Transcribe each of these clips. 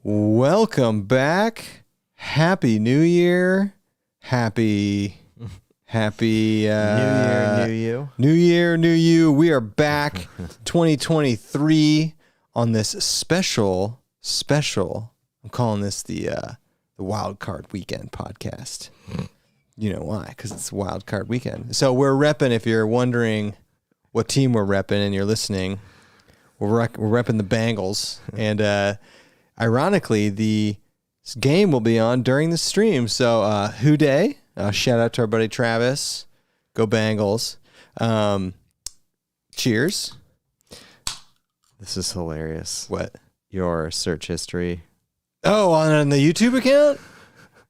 Welcome back. Happy New Year. Happy New you. New Year, new you. We are back 2023 on this special. I'm calling this the Wildcard Weekend podcast. You know why? Because it's Wildcard Weekend. So we're repping, if you're wondering what team we're repping and you're listening, we're repping the Bengals. And ironically, the game will be on during the stream. So Who Day? Shout out to our buddy Travis. Go Bengals. Cheers. This is hilarious. What? Your search history. Oh, on the YouTube account?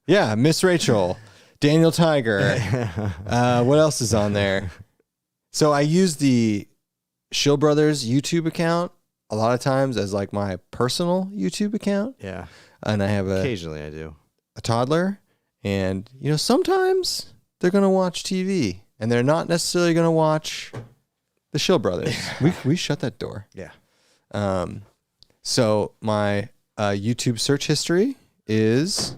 Yeah, Miss Rachel, Daniel Tiger. What else is on there? So I use the Shill Brothers YouTube account a lot of times as like my personal YouTube account. Yeah. And I have Occasionally I do. a toddler. And, you know, sometimes they're going to watch TV and they're not necessarily going to watch the Shill Brothers. We shut that door. Yeah. So my YouTube search history is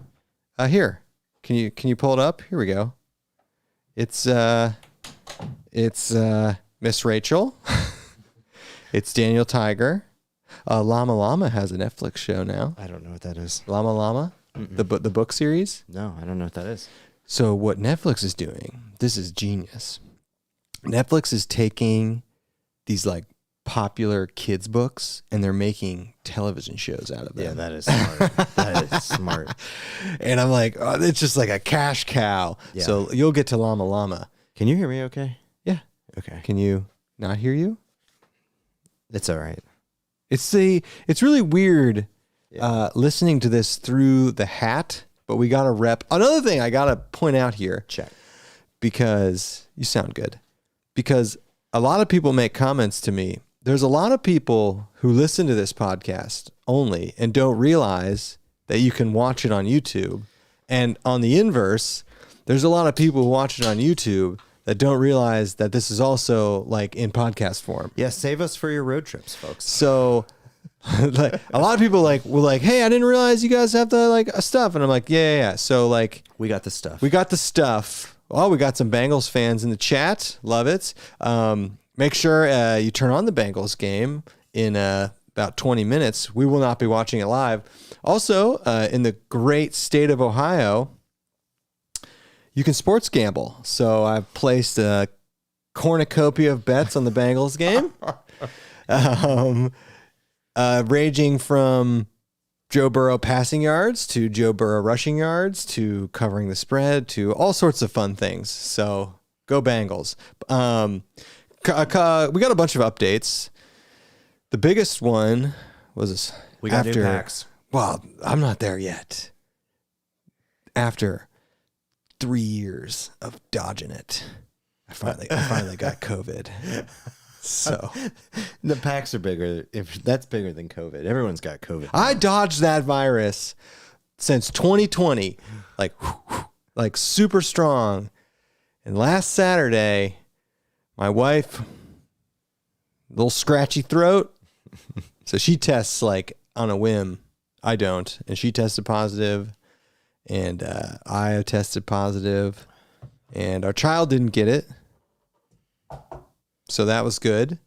here. Can you pull it up? Here we go. It's Miss Rachel. It's Daniel Tiger. Llama Llama has a Netflix show now. I don't know what that is. Llama Llama, the book series. No, I don't know what that is. So what Netflix is doing, this is genius. Netflix is taking these like popular kids books and they're making television shows out of them. Yeah, that is smart. That is smart. And I'm like, oh, it's just like a cash cow. Yeah. So you'll get to Llama Llama. Can you hear me okay? Yeah. Okay. Can you not hear you? It's all right. It's really weird listening to this through the hat, but we got to rep. Another thing I got to point out here. Check. Because you sound good. Because a lot of people make comments to me. There's a lot of people who listen to this podcast only and don't realize that you can watch it on YouTube. And on the inverse, there's a lot of people who watch it on YouTube that don't realize that this is also like in podcast form. Yeah, save us for your road trips, folks. So like a lot of people were like, hey, I didn't realize you guys have the stuff. And I'm like, yeah. So like We got the stuff. we got the stuff. Oh, we got some Bengals fans in the chat. Love it. Make sure you turn on the Bengals game in about 20 minutes. We will not be watching it live. Also, in the great state of Ohio, you can sports gamble. So I've placed a cornucopia of bets on the Bengals game, ranging from Joe Burrow passing yards to Joe Burrow rushing yards to covering the spread to all sorts of fun things. So go Bengals. We got a bunch of updates. The biggest one was We got after, new packs. Well, I'm not there yet. After 3 years of dodging it, I finally got COVID. So The packs are bigger. If that's bigger than COVID. Everyone's got COVID. I dodged that virus since 2020, like super strong. And last Saturday, my wife, little scratchy throat, so she tests like on a whim. I don't, and she tested positive, and I tested positive, and our child didn't get it, so that was good.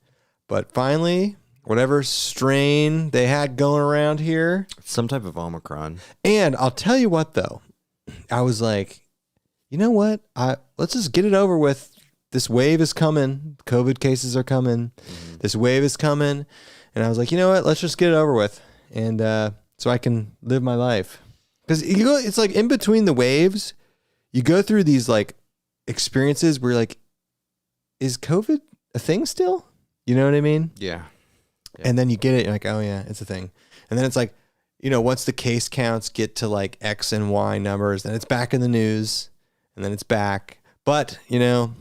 But finally, whatever strain they had going around here, Some type of Omicron. and I'll tell you what though, I was like, you know what? Let's just get it over with. This wave is coming. COVID cases are coming. Mm-hmm. This wave is coming. And I was like, you know what? Let's just get it over with. And so I can live my life. Because it's like in between the waves, you go through these like experiences where you're like, is COVID a thing still? You know what I mean? Yeah. And then you get it. You're like, oh yeah, it's a thing. And then it's like, you know, once the case counts get to like X and Y numbers, then it's back in the news and then it's back. But, you know,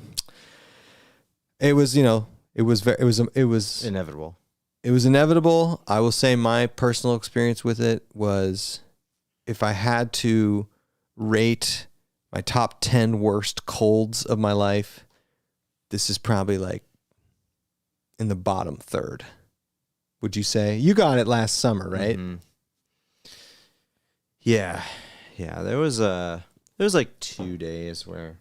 it was Inevitable. It was inevitable. I will say my personal experience with it was, if I had to rate my top 10 worst colds of my life, this is probably like in the bottom third. Would you say? You got it last summer, right? Mm-hmm. Yeah. Yeah. There was like 2 days where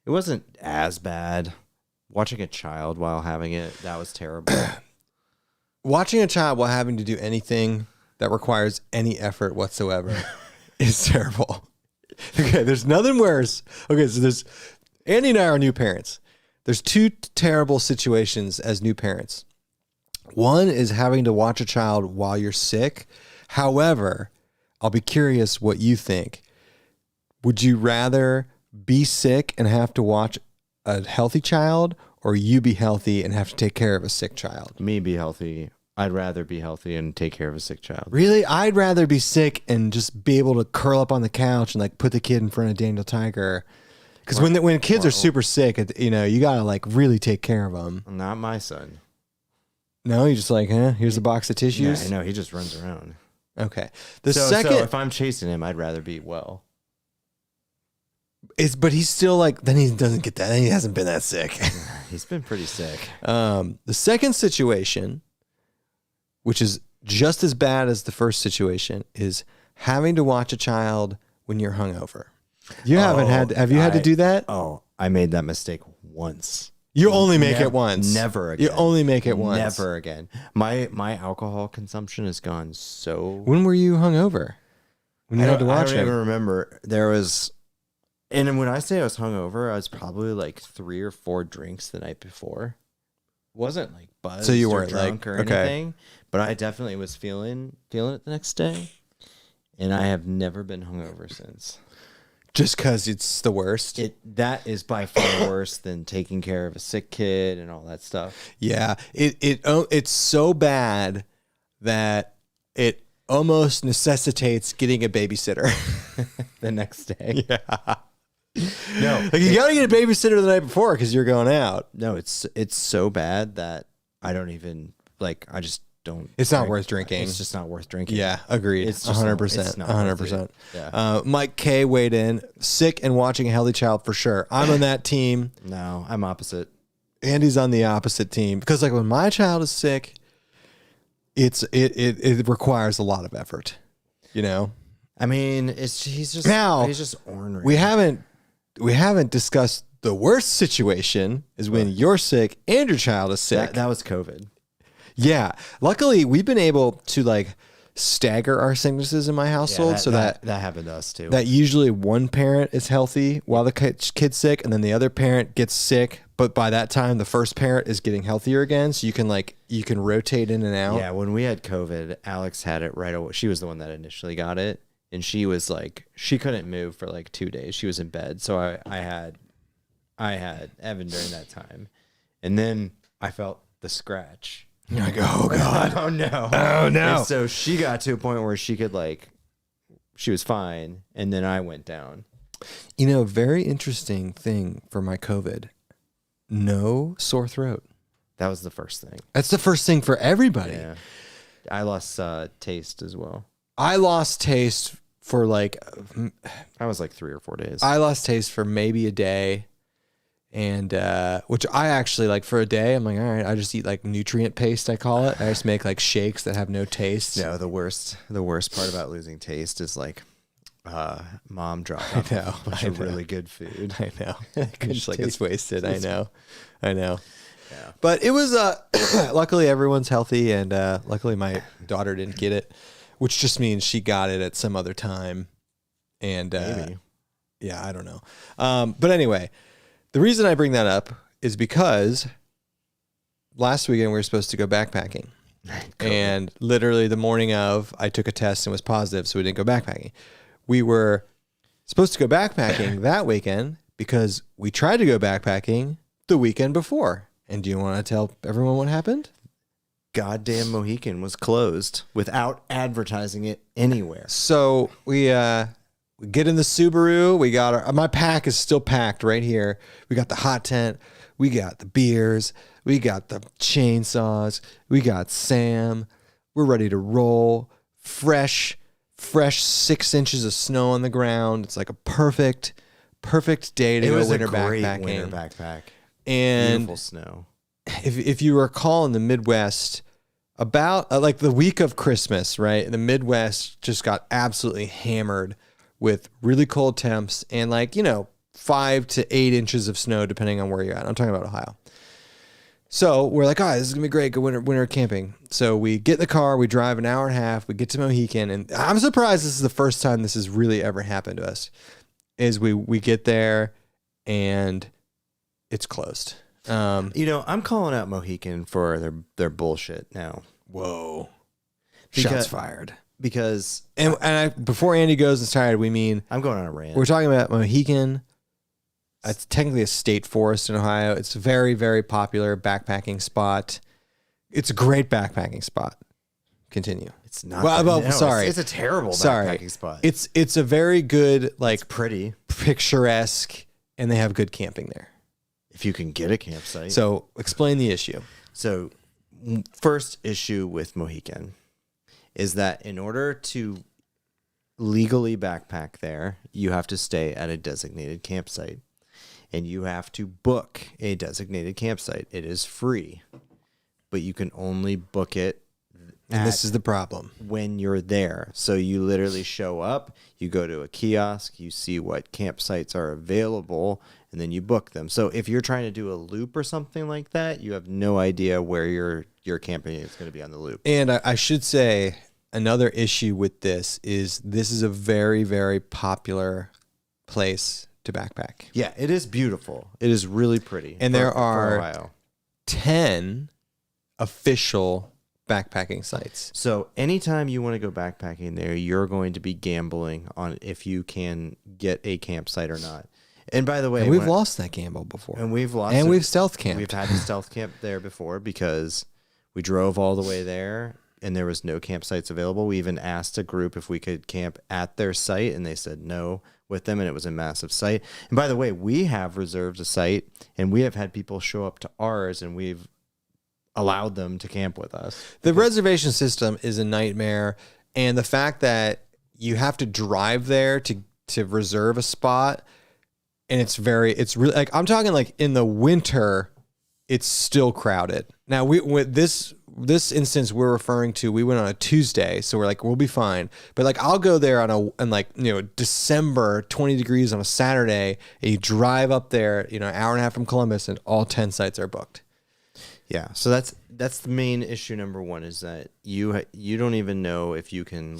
it wasn't as bad. Watching a child while having it, that was terrible. Watching a child while having to do anything that requires any effort whatsoever is terrible. Okay, there's nothing worse. Okay, so there's Andy and I are new parents. There's two terrible situations as new parents. One is having to watch a child while you're sick. However, I'll be curious what you think. Would you rather be sick and have to watch a healthy child, or you be healthy and have to take care of a sick child? Me be healthy. I'd rather be healthy and take care of a sick child. Really? I'd rather be sick and just be able to curl up on the couch and like put the kid in front of Daniel Tiger. Because when kids are super sick, you know, you got to like really take care of them. Not my son. No, you just like, here's a box of tissues. Yeah, I know. He just runs around. Okay. So if I'm chasing him, I'd rather be well. But he's still like, then he doesn't get that. Then he hasn't been that sick. He's been pretty sick. The second situation, which is just as bad as the first situation, is having to watch a child when you're hungover. Have you had to do that? Oh, I made that mistake once. You only make it once. Never again. You only make it once. Never again. My alcohol consumption has gone so. When were you hungover? When you had to watch I it? don't even remember. There was, and when I say I was hungover, I was probably like 3 or 4 drinks the night before. Wasn't like buzzed, so you or weren't drunk like, or anything, but I definitely was feeling it the next day, and I have never been hungover since. Just because it's the worst. That is by far worse than taking care of a sick kid and all that stuff. Yeah, it's so bad that it almost necessitates getting a babysitter The next day. Yeah. No, like you got to get a babysitter the night before because you're going out. No, it's so bad that I don't even like. I just don't. It's not worth drinking. It's just not worth drinking. Yeah, agreed. It's 100%. 100%. Yeah. Mike K weighed in, sick and watching a healthy child for sure. I'm on that team. No, I'm opposite. Andy's on the opposite team because like when my child is sick, it requires a lot of effort. You know. I mean, he's just ornery. We haven't discussed the worst situation is when you're sick and your child is sick. That was COVID. Yeah. Luckily, we've been able to like stagger our sicknesses in my household so that happened to us too. That usually one parent is healthy while the kid's sick, and then the other parent gets sick. But by that time, the first parent is getting healthier again. So you can rotate in and out. Yeah. When we had COVID, Alex had it right away. She was the one that initially got it. And she was like, she couldn't move for like 2 days. She was in bed. So I had Evan during that time. And then I felt the scratch. You're like, oh God. Oh no. Oh no. And so she got to a point where she could she was fine. And then I went down. You know, very interesting thing for my COVID. No sore throat. That was the first thing. That's the first thing for everybody. Yeah. I lost taste as well. I lost taste for like, I was like 3 or 4 days. I lost taste for maybe a day. And, which I actually like for a day, I'm like, all right, I just eat like nutrient paste, I call it. I just make like shakes that have no taste. No, the worst part about losing taste is like, mom dropped off a bunch of really good food. I know. Just like it's wasted. I know. Yeah. But it was, luckily everyone's healthy, and, luckily my daughter didn't get it, which just means she got it at some other time. And, maybe. Yeah, I don't know. But anyway, the reason I bring that up is because last weekend we were supposed to go backpacking. And literally the morning of, I took a test and was positive, so we didn't go backpacking. We were supposed to go backpacking that weekend because we tried to go backpacking the weekend before. And do you want to tell everyone what happened? Goddamn Mohican was closed without advertising it anywhere. So we get in the Subaru. We got my pack is still packed right here. We got the hot tent. We got the beers. We got the chainsaws. We got Sam. We're ready to roll. Fresh 6 inches of snow on the ground. It's like a perfect day to go winter backpacking. Winter backpack. And beautiful snow. If you recall in the Midwest, about like the week of Christmas, right? The Midwest just got absolutely hammered with really cold temps and 5 to 8 inches of snow, depending on where you're at. I'm talking about Ohio. So we're like, all right, this is gonna be great. Good winter camping. So we get in the car, we drive an hour and a half, we get to Mohican, and I'm surprised this is the first time this has really ever happened to us. Is we get there and it's closed. I'm calling out Mohican for their bullshit now. Whoa. Shots fired. Because before Andy goes and tired, we mean I'm going on a rant. We're talking about Mohican. It's technically a state forest in Ohio. It's a very, very popular backpacking spot. It's a great backpacking spot. Continue. It's not. Sorry. It's a terrible backpacking spot. It's a very good, it's pretty, picturesque, and they have good camping there. If you can get a campsite. So explain the issue. So first issue with Mohican is that in order to legally backpack there, you have to stay at a designated campsite. And you have to book a designated campsite. It is free, but you can only book it. And this is the problem. When you're there. So you literally show up, you go to a kiosk, you see what campsites are available, and then you book them. So if you're trying to do a loop or something like that, you have no idea where your camping is going to be on the loop. And I should say another issue with this is a very, very popular place to backpack. Yeah, it is beautiful. It is really pretty. And there are 10 official backpacking sites. So anytime you want to go backpacking there, you're going to be gambling on if you can get a campsite or not. And by the way, we've lost that gamble before. And we've stealth camped. We've had to stealth camp there before because we drove all the way there and there was no campsites available. We even asked a group if we could camp at their site and they said no with them, and it was a massive site. And by the way, we have reserved a site and we have had people show up to ours and we've allowed them to camp with us. The reservation system is a nightmare, and the fact that you have to drive there to reserve a spot, and it's really like, I'm talking like in the winter, it's still crowded. Now with this instance we're referring to, we went on a Tuesday, so we're like, we'll be fine. But like, I'll go there on December, 20 degrees on a Saturday, and you drive up there, an hour and a half from Columbus, and all 10 sites are booked. Yeah, so that's the main issue. Number one is that you don't even know if you can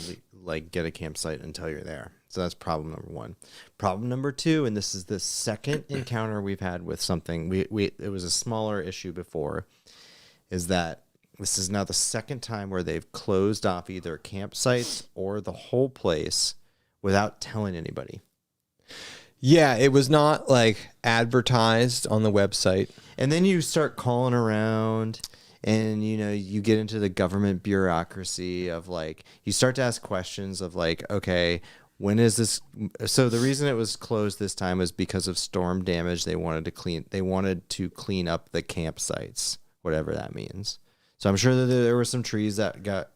get a campsite until you're there. So that's problem number one. Problem number two, and this is the second encounter we've had with something. It was a smaller issue before, is that this is now the second time where they've closed off either campsites or the whole place without telling anybody. Yeah, it was not advertised on the website. And then you start calling around and, you get into the government bureaucracy of you start to ask questions of okay, when is this? So the reason it was closed this time was because of storm damage. They wanted to clean up the campsites, whatever that means. So I'm sure that there were some trees that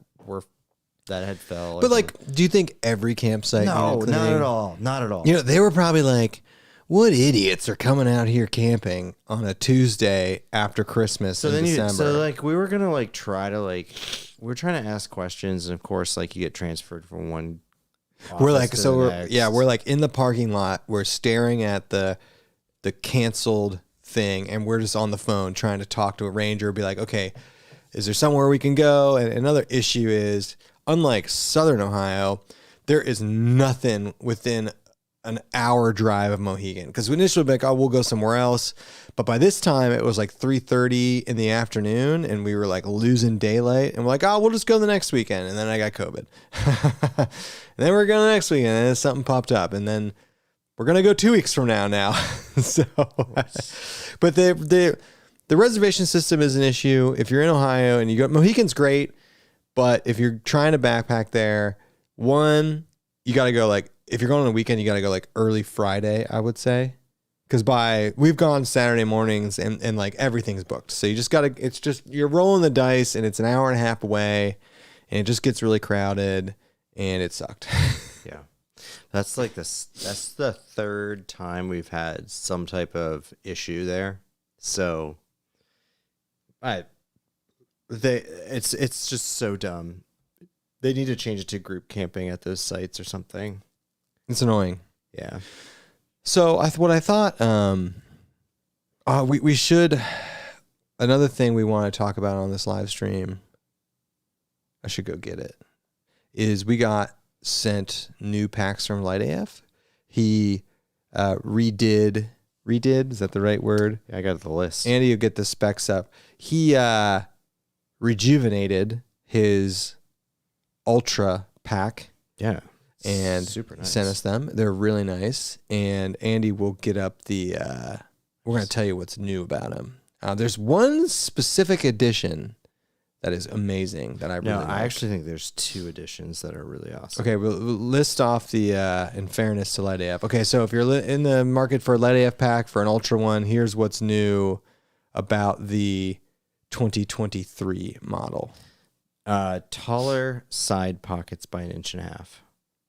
had fell. But do you think every campsite? No, not at all. Not at all. They were probably what idiots are coming out here camping on a Tuesday after Christmas in December? We were gonna try to we're trying to ask questions, and of course you get transferred from one. We're we're in the parking lot. We're staring at the canceled thing, and we're just on the phone trying to talk to a ranger. Be like, okay, is there somewhere we can go? And another issue is, unlike Southern Ohio, there is nothing within an hour drive of Mohican, because we initially were like, oh, we'll go somewhere else. But by this time it was 3:30 in the afternoon and we were losing daylight, and we're like, oh, we'll just go the next weekend. And then I got COVID. And then we're going the next weekend, and then something popped up, and then we're going to go 2 weeks from now. So, but the reservation system is an issue. If you're in Ohio and you go, Mohican's great, but if you're trying to backpack there, one, you got to go if you're going on a weekend, you got to go early Friday, I would say. Because we've gone Saturday mornings and everything's booked. So you just got to, you're rolling the dice, and it's an hour and a half away, and it just gets really crowded, and it sucked. Yeah. That's that's the third time we've had some type of issue there. So It's just so dumb. They need to change it to group camping at those sites or something. It's annoying. Yeah. So what I thought, we should, another thing we want to talk about on this live stream, I should go get it, is we got sent new packs from Light AF. He redid, is that the right word? Yeah, I got the list. Andy, you'll get the specs up. He rejuvenated his Ultra pack. Yeah. And super nice. Sent us them. They're really nice. And Andy will get up the, we're going to tell you what's new about them. There's one specific edition that is amazing that I really like. I actually think there's 2 editions that are really awesome. Okay, we'll list off the, in fairness to Light AF. Okay, so if you're in the market for a Light AF pack for an Ultra one, here's what's new about the 2023 model. Taller side pockets by 1.5 inches.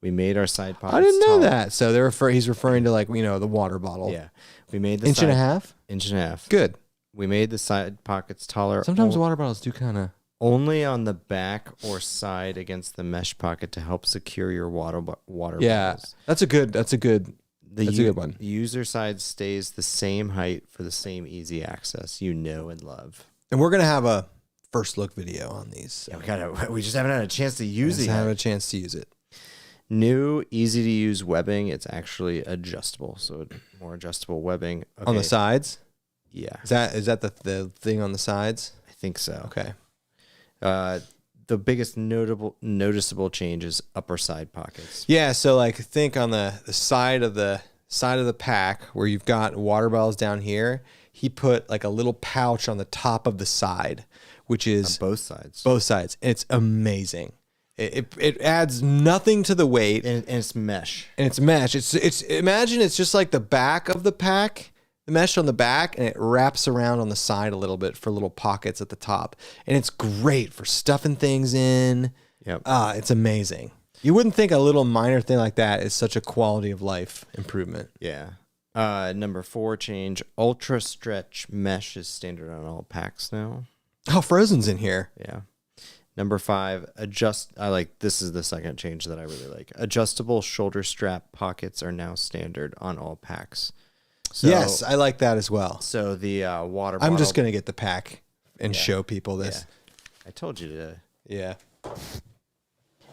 We made our side pockets. I didn't know taller. that. So he's referring to, like, the water bottle. Yeah, we made the 1.5 inches. 1.5 inches. Good. We made the side pockets taller. Sometimes water bottles do kind of only on the back or side against the mesh pocket to help secure your water yeah. bottles. That's a good one. The user side stays the same height for the same easy access you know and love. And we're gonna have a first look video on these. So. Yeah, we just haven't had a chance to use it. Haven't had a chance to use it. New, easy to use webbing. It's actually adjustable, so more adjustable webbing on the sides. Yeah, is that the thing on the sides? I think so. Okay. The biggest noticeable change is upper side pockets. Yeah, so like think on the side of the pack where you've got water bottles down here. He put like a little pouch on the top of the side, which is on both sides. Both sides. It's amazing. It adds nothing to the weight, and it's mesh. And it's mesh. It's imagine it's just like the back of the pack, the mesh on the back, and it wraps around on the side a little bit for little pockets at the top. And it's great for stuffing things in. Yep. It's amazing. You wouldn't think a little minor thing like that is such a quality of life improvement. Yeah. Number 4 change. Ultra stretch mesh is standard on all packs now. Oh, Frozen's in here. Yeah. Number 5, this is the second change that I really like. Adjustable shoulder strap pockets are now standard on all packs. So, yes, I like that as well. So the water bottle. I'm just going to get the pack and show people this. Yeah. I told you to. Yeah.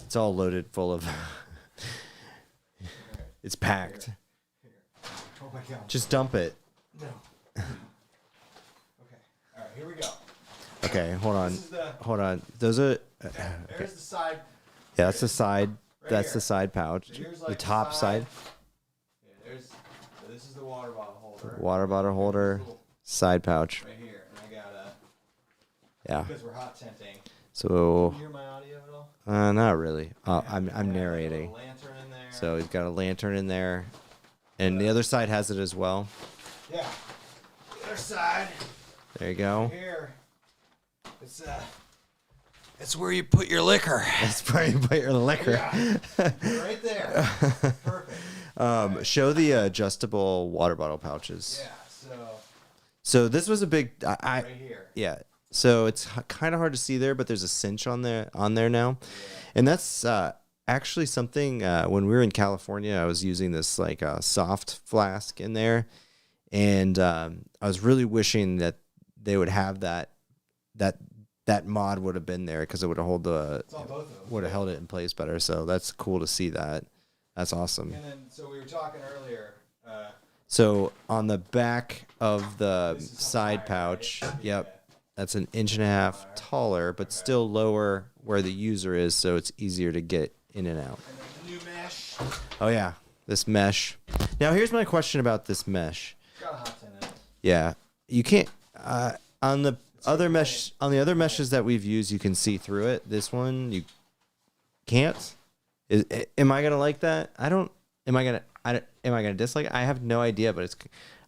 It's all loaded full of. It's packed. Oh my God. Just dump it. No. Okay. All right, here we go. Okay, hold on. Those are. There's the side. Yeah, that's the side. Right that's here. the side pouch. So here's the like top side. Yeah, this is the water bottle holder. Water bottle holder. Side pouch. Right here, and I got Yeah. because we're hot tenting. So. Can you hear my audio at all? Not really. I'm Got a narrating. little lantern in there. So he's got a lantern in there, and the other side has it as well. Yeah. The other side. There you go. Here. It's where you put your liquor. That's where you put your liquor. Yeah. Right there. Perfect. Show the adjustable water bottle pouches. Yeah. So this was a big. Right here. Yeah. So it's kind of hard to see there, but there's a cinch on there now, and that's actually something. When we were in California, I was using this like soft flask in there, and I was really wishing that they would have that mod would have been there because it would have held it in place better. So that's cool to see that. That's awesome. And then, so we were talking earlier. So on the back of the side pouch, yep. That's 1.5 inches taller, but still lower where the user is, so it's easier to get in and out. And then the new mesh. Oh yeah, this mesh. Now here's my question about this mesh. It's got a hot tin in it. Yeah, you can't on the other meshes that we've used, you can see through it. This one you can't. Am I gonna like that? Am I gonna dislike it? I have no idea, but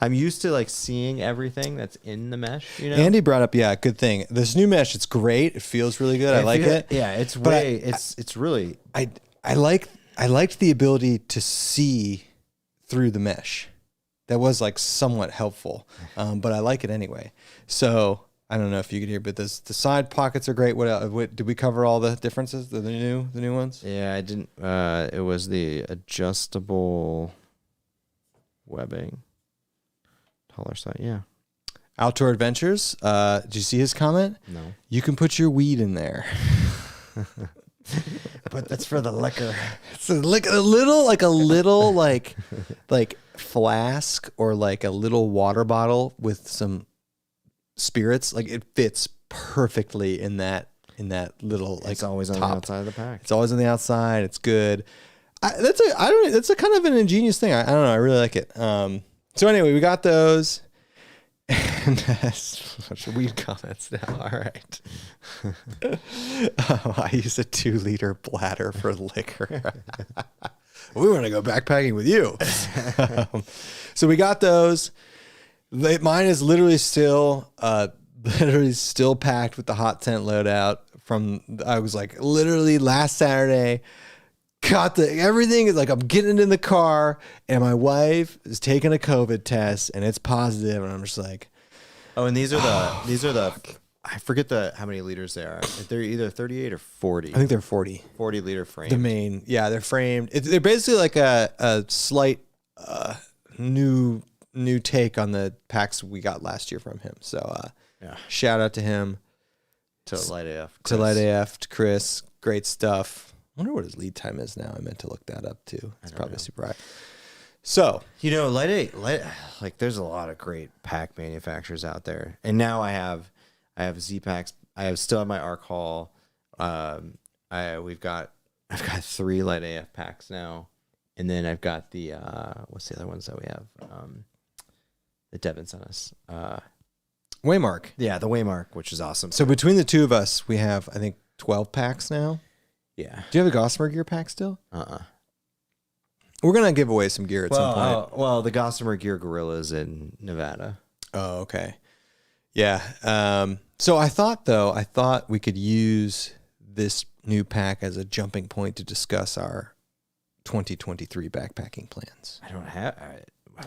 I'm used to like seeing everything that's in the mesh. You know, Andy brought up, good thing. This new mesh, it's great. It feels really good. I like it. Yeah, it's really. I liked the ability to see through the mesh. That was like somewhat helpful, but I like it anyway. So I don't know if you could hear, but the side pockets are great. What did we cover all the differences? The new ones? Yeah, I didn't. It was the adjustable webbing, taller side. Yeah. Outdoor Adventures. Did you see his comment? No. You can put your weed in there. But that's for the liquor. It's like a little like flask or like a little water bottle with some spirits. Like it fits perfectly in that little like. It's always on the outside of the pack. It's always on the outside. It's good. That's a kind of an ingenious thing. I don't know. I really like it. So anyway, we got those. And such weed comments now. All right. I use a 2-liter bladder for liquor. We want to go backpacking with you. So we got those. Mine is literally still packed with the hot tent loadout from. I was like literally last Saturday. Everything is like I'm getting in the car and my wife is taking a COVID test and it's positive and I'm just like, oh, and these are the I forget how many liters they are. They're either 38 or 40. I think they're 40. 40-liter frame. The main, yeah, they're framed. They're basically like a slight new take on the packs we got last year from him. So yeah, shout out to him. To Light AF. To Light AF, to Chris. Great stuff. I wonder what his lead time is now. I meant to look that up too. It's probably super high. So, Light like there's a lot of great pack manufacturers out there. And now I have Z packs. Still have my Arc Haul. I've got 3 Light AF packs now. And then I've got the what's the other ones that we have? The Devin sent us. Waymark. Yeah, the Waymark, which is awesome. So between the two of us, we have I think 12 packs now. Yeah. Do you have a Gossamer gear pack still? We're going to give away some gear at some point. Well, the Gossamer Gear Gorillas in Nevada. Oh, okay. Yeah. So I thought we could use this new pack as a jumping point to discuss our 2023 backpacking plans.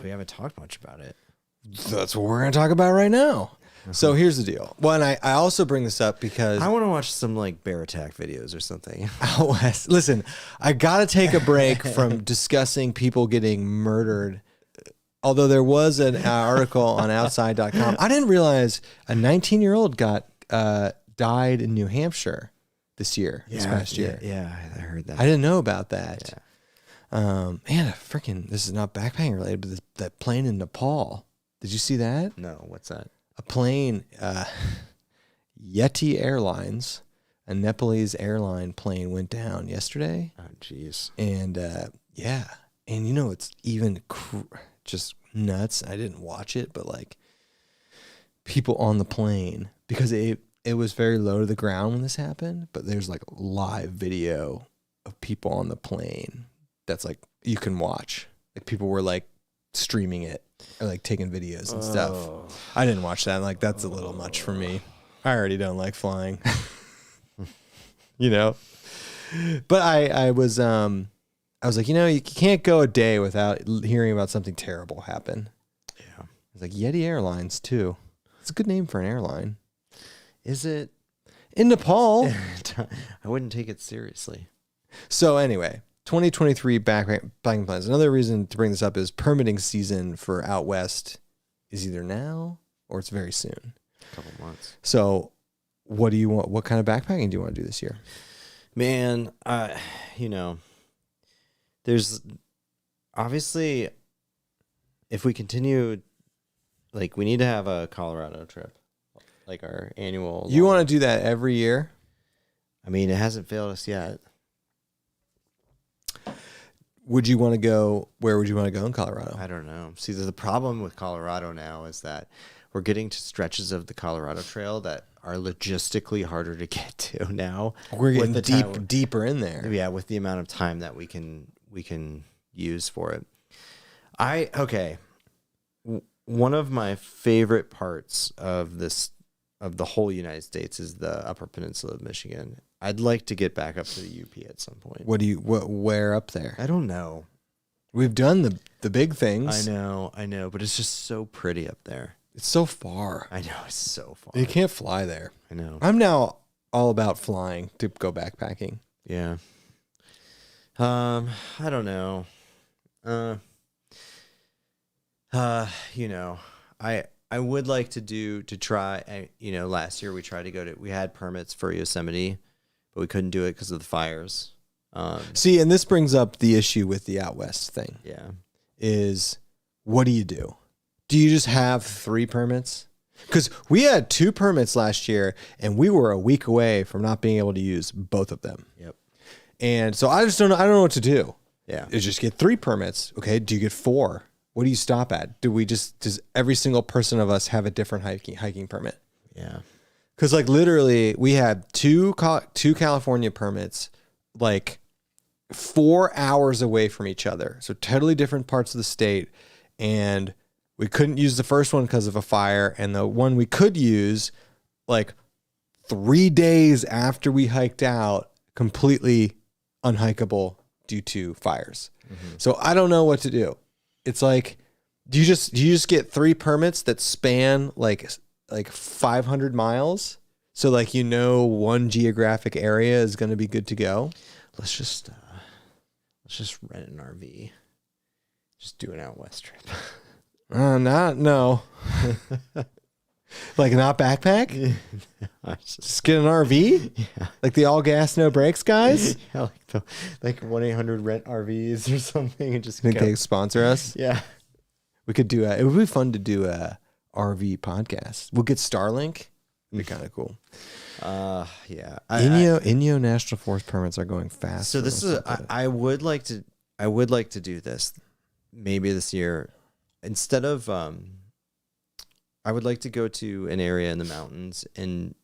We haven't talked much about it. That's what we're going to talk about right now. So here's the deal. Well, and I also bring this up because I want to watch some like bear attack videos or something. Out west. Listen, I got to take a break from discussing people getting murdered. Although there was an article on outside.com. I didn't realize a 19-year-old died in New Hampshire this past year. Yeah, I heard that. I didn't know about that. Yeah. This is not backpacking related, but that plane in Nepal. Did you see that? No, what's that? A plane, Yeti Airlines, a Nepalese airline plane went down yesterday. Oh, jeez. And and it's even just nuts. I didn't watch it, but like people on the plane, because it was very low to the ground when this happened, but there's like live video of people on the plane that's like you can watch. Like people were like streaming it or like taking videos and stuff. I didn't watch that. Like that's a little much for me. I already don't like flying. But I was like, you can't go a day without hearing about something terrible happen. Yeah. It's like Yeti Airlines too. It's a good name for an airline. Is it? In Nepal. I wouldn't take it seriously. So anyway, 2023 backpacking plans. Another reason to bring this up is permitting season for out west is either now or it's very soon. A couple months. So what do you want? What kind of backpacking do you want to do this year? Man, there's obviously, if we continue, like we need to have a Colorado trip, like our annual. You want to do that every year? I mean, it hasn't failed us yet. Would you want to go? Where would you want to go in Colorado? I don't know. See, the problem with Colorado now is that we're getting to stretches of the Colorado Trail that are logistically harder to get to now. We're getting deeper in there. Yeah, with the amount of time that we can use for it. One of my favorite parts of the whole United States is the Upper Peninsula of Michigan. I'd like to get back up to the UP at some point. Where up there? I don't know. We've done the big things. I know, but it's just so pretty up there. It's so far. I know, it's so far. You can't fly there. I know. I'm now all about flying to go backpacking. Yeah. I don't know. You know, I would like to try, you know, last year we had permits for Yosemite, but we couldn't do it because of the fires. See, and this brings up the issue with the out west thing. Yeah. Is what do you do? Do you just have 3 permits? Because we had 2 permits last year, and we were a week away from not being able to use both of them. Yep. And so I just don't know. I don't know what to do. Yeah. Is just get 3 permits. Okay. Do you get 4? What do you stop at? Does every single person of us have a different hiking permit? Yeah. Because like literally we had two California permits, like 4 hours away from each other. So totally different parts of the state. And we couldn't use the first one because of a fire. And the one we could use, like 3 days after we hiked out, completely unhikeable due to fires. Mm-hmm. So I don't know what to do. It's like, do you just get 3 permits that span like 500 miles? So like, you know, one geographic area is going to be good to go. Let's just rent an RV. Just do an out west trip. No. Like not backpack? Just get an RV? Yeah. Like the all gas, no brakes guys? Yeah, like 1-800 rent RVs or something, and just Think they sponsor us? Yeah. We could do it would be fun to do a RV podcast. We'll get Starlink. It'd be kind of cool. Yeah. Inyo National Forest permits are going fast. So this is I would like to do this maybe this year. Instead of I would like to go to an area in the mountains and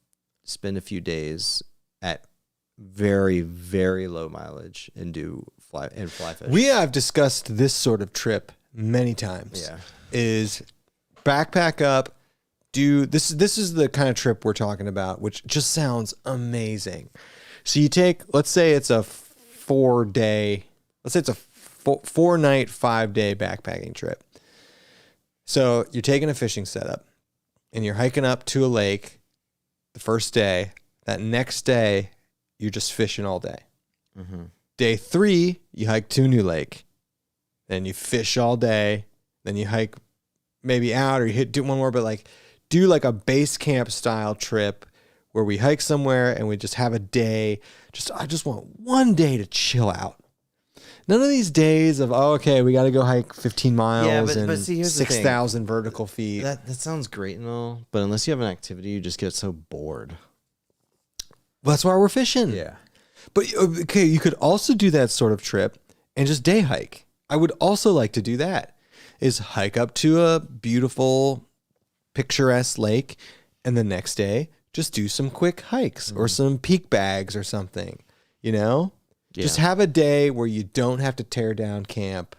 spend a few days at very, very low mileage and fly fish. We have discussed this sort of trip many times. Yeah. Is backpack up, this is the kind of trip we're talking about, which just sounds amazing. So you take, let's say it's a 4-night, 5-day backpacking trip. So you're taking a fishing setup and you're hiking up to a lake the first day. That next day, you're just fishing all day. Mm-hmm. Day 3, you hike to a new lake. Then you fish all day. Then you hike maybe out or you do one more, but like do like a base camp style trip where we hike somewhere and we just have a day. I just want one day to chill out. None of these days of, we got to go hike 15 miles and 6,000 vertical feet. That sounds great and all, but unless you have an activity, you just get so bored. Well, that's why we're fishing. Yeah. But, okay, you could also do that sort of trip and just day hike. I would also like to do that, is hike up to a beautiful, picturesque lake, and the next day, just do some quick hikes or some peak bags or something, you know? Yeah. Just have a day where you don't have to tear down camp,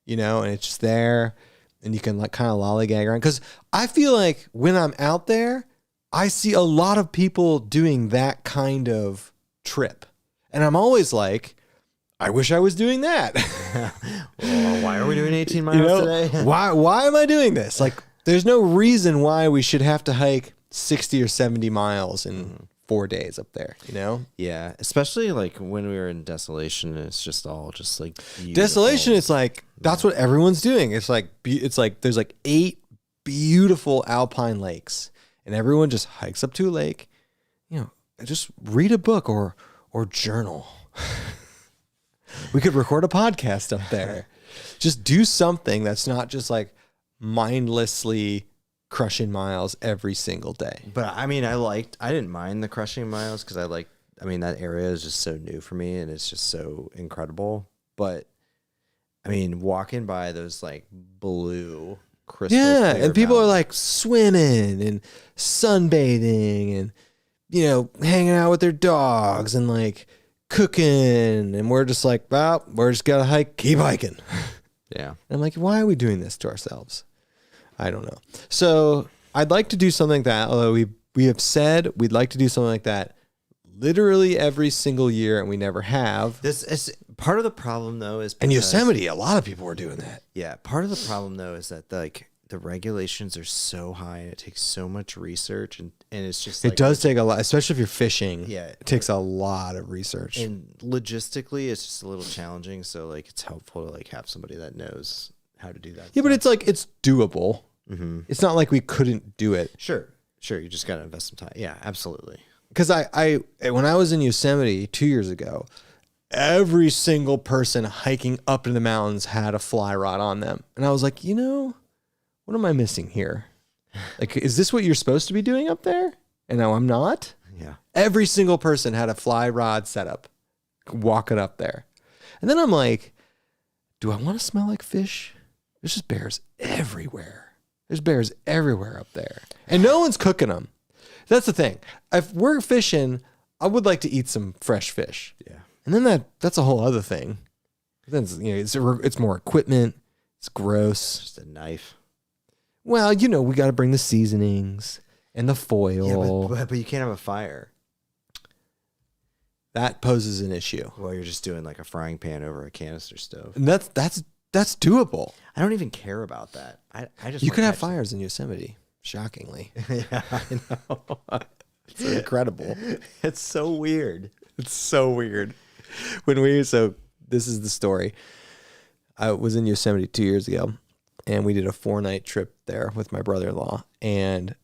you know, and it's just there and you can like kind of lollygag around. Because I feel like when I'm out there, I see a lot of people doing that kind of trip. And I'm always like, I wish I was doing that. Well, why are we doing 18 miles today? Why am I doing this? Like, there's no reason why we should have to hike 60 or 70 miles in 4 days up there, you know? Yeah, especially like when we were in Desolation, it's just all just like beautiful. Desolation. It's like that's what everyone's doing. It's like there's like 8 beautiful alpine lakes, and everyone just hikes up to a lake. You know, just read a book or journal. We could record a podcast up there. Just do something that's not just like mindlessly crushing miles every single day. But I mean, I didn't mind the crushing miles because that area is just so new for me and it's just so incredible. But I mean, walking by those like blue crystal clear and people mountains. are like swimming and sunbathing and, you know, hanging out with their dogs and like cooking, and we're just like, well, we're just gonna keep hiking. Yeah. And I'm like, why are we doing this to ourselves? I don't know. So I'd like to do something like that, although we have said we'd like to do something like that literally every single year, and we never have. This is part of the problem, though, is in Yosemite, a lot of people were doing that. Yeah, part of the problem though is that like the regulations are so high and it takes so much research and it's just It does take a lot, especially if you're fishing. Yeah. It takes a lot of research. And logistically it's just a little challenging. So like it's helpful to like have somebody that knows how to do that. Yeah, but it's like it's doable. Mm-hmm. It's not like we couldn't do it. Sure. You just got to invest some time. Yeah, absolutely. Because I when I was in Yosemite 2 years ago, every single person hiking up in the mountains had a fly rod on them. And I was like, what am I missing here? Like, is this what you're supposed to be doing up there? And now I'm not? Yeah. Every single person had a fly rod setup, walking up there. And then I'm like, do I want to smell like fish? There's just bears everywhere. There's bears everywhere up there. And no one's cooking them. That's the thing. If we're fishing, I would like to eat some fresh fish. Yeah. And then that's a whole other thing. Then it's more equipment. It's gross. Just a knife. Well, we got to bring the seasonings and the foil. Yeah, but you can't have a fire. That poses an issue. Well, you're just doing like a frying pan over a canister stove. And that's doable. I don't even care about that. I just You can have fires in Yosemite. Shockingly. Yeah, I know. It's incredible. It's so weird. It's so weird. So this is the story. I was in Yosemite 2 years ago, and we did a 4-night trip there with my brother-in-law. And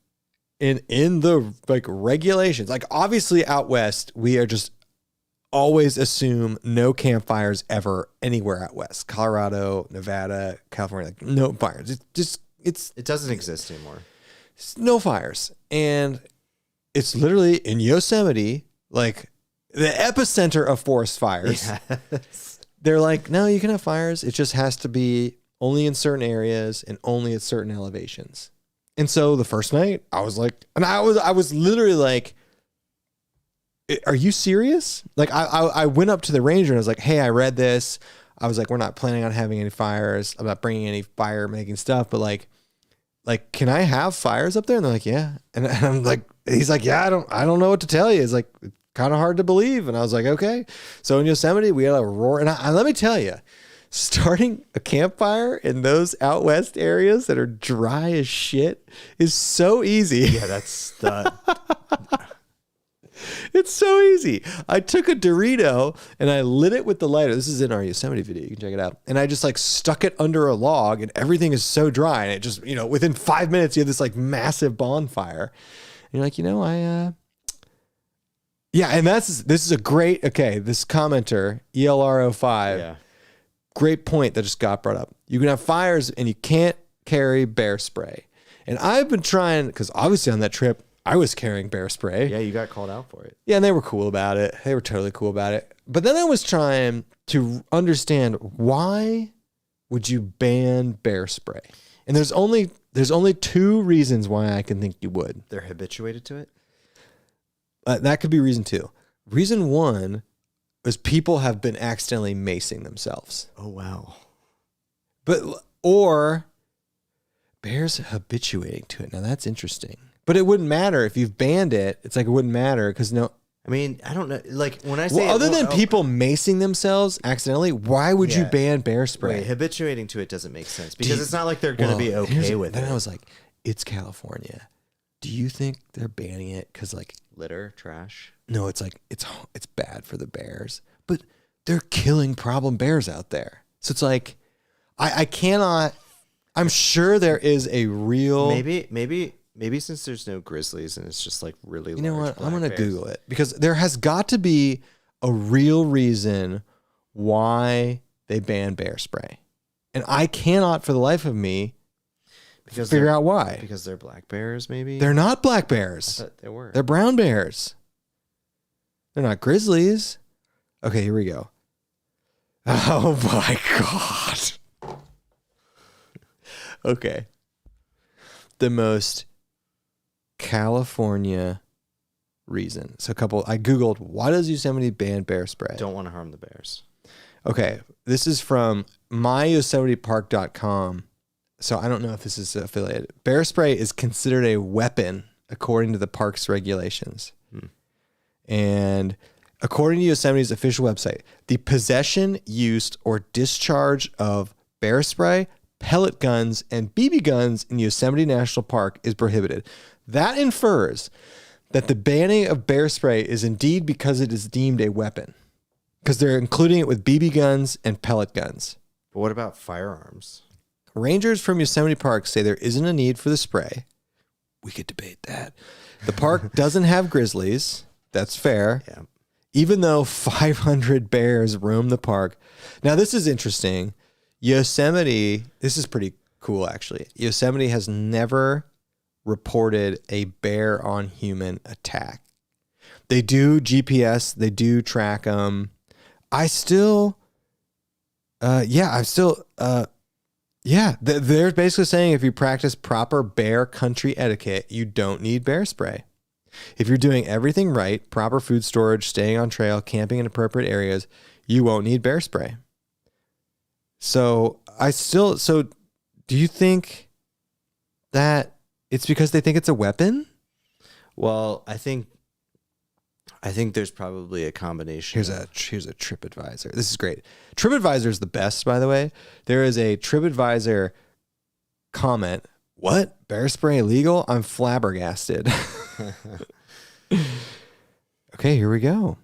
in the like regulations, like obviously out west, we are just always assume no campfires ever anywhere out west. Colorado, Nevada, California, like no fires. It doesn't exist anymore. No fires. And it's literally in Yosemite, like the epicenter of forest fires. Yes. They're like, no, you can have fires. It just has to be only in certain areas and only at certain elevations. And so the first night I was like, and I was literally like, are you serious? Like I went up to the ranger and I was like, hey, I read this. I was like, we're not planning on having any fires. I'm not bringing any fire making stuff, but like, can I have fires up there? And they're like, yeah. And I'm like, he's like, yeah, I don't know what to tell you. It's like kind of hard to believe. And I was like, okay. So in Yosemite, we had a roar. And let me tell you, starting a campfire in those out west areas that are dry as shit is so easy. Yeah, that's the... It's so easy. I took a Dorito and I lit it with the lighter. This is in our Yosemite video. You can check it out. And I just like stuck it under a log and everything is so dry. And it just, within 5 minutes, you have this like massive bonfire. And you're like, yeah. And this is a great, this commenter, ELR05. Yeah. Great point that just got brought up. You can have fires and you can't carry bear spray. And I've been trying, because obviously on that trip, I was carrying bear spray. Yeah, you got called out for it. Yeah, and they were cool about it. They were totally cool about it. But then I was trying to understand, why would you ban bear spray? And there's only 2 reasons why I can think you would. They're habituated to it? That could be reason 2. Reason 1 is people have been accidentally macing themselves. Oh, wow. Or bears habituating to it. Now that's interesting. But it wouldn't matter if you've banned it. It's like it wouldn't matter because no. I mean, I don't know. Like when I say other than people macing themselves accidentally, why would you ban bear spray? Wait, habituating to it doesn't make sense because it's not like they're going to be okay with it. Then I was like, it's California. Do you think they're banning it because like litter, trash? No, it's like it's bad for the bears, but they're killing problem bears out there. So it's like I cannot. I'm sure there is a real Maybe since there's no grizzlies and it's just like really large. You know what? I'm going to bears. Google it because there has got to be a real reason why they ban bear spray. And I cannot for the life of me figure out why. Because they're black bears, maybe? They're not black bears. I thought they were. They're brown bears. They're not grizzlies. Okay, here we go. Oh my God. Okay. The most California reason. So I Googled, why does Yosemite ban bear spray? Don't want to harm the bears. Okay. This is from myyosemitepark.com. So I don't know if this is affiliated. Bear spray is considered a weapon according to the park's regulations. And according to Yosemite's official website, the possession, use, or discharge of bear spray pellet guns, and BB guns in Yosemite National Park is prohibited. That infers that the banning of bear spray is indeed because it is deemed a weapon, because they're including it with BB guns and pellet guns. But what about firearms? Rangers from Yosemite Park say there isn't a need for the spray. We could debate that. The park doesn't have grizzlies. That's fair. Yeah. Even though 500 bears roam the park. Now, this is interesting. Yosemite, this is pretty cool, actually. Yosemite has never reported a bear on human attack. They do GPS. They do track them. They're basically saying if you practice proper bear country etiquette, you don't need bear spray. If you're doing everything right, proper food storage, staying on trail, camping in appropriate areas, you won't need bear spray. So do you think that it's because they think it's a weapon? Well, I think there's probably a combination. Here's a TripAdvisor. This is great. TripAdvisor is the best, by the way. There is a TripAdvisor comment. What? Bear spray illegal? I'm flabbergasted. Okay, here we go.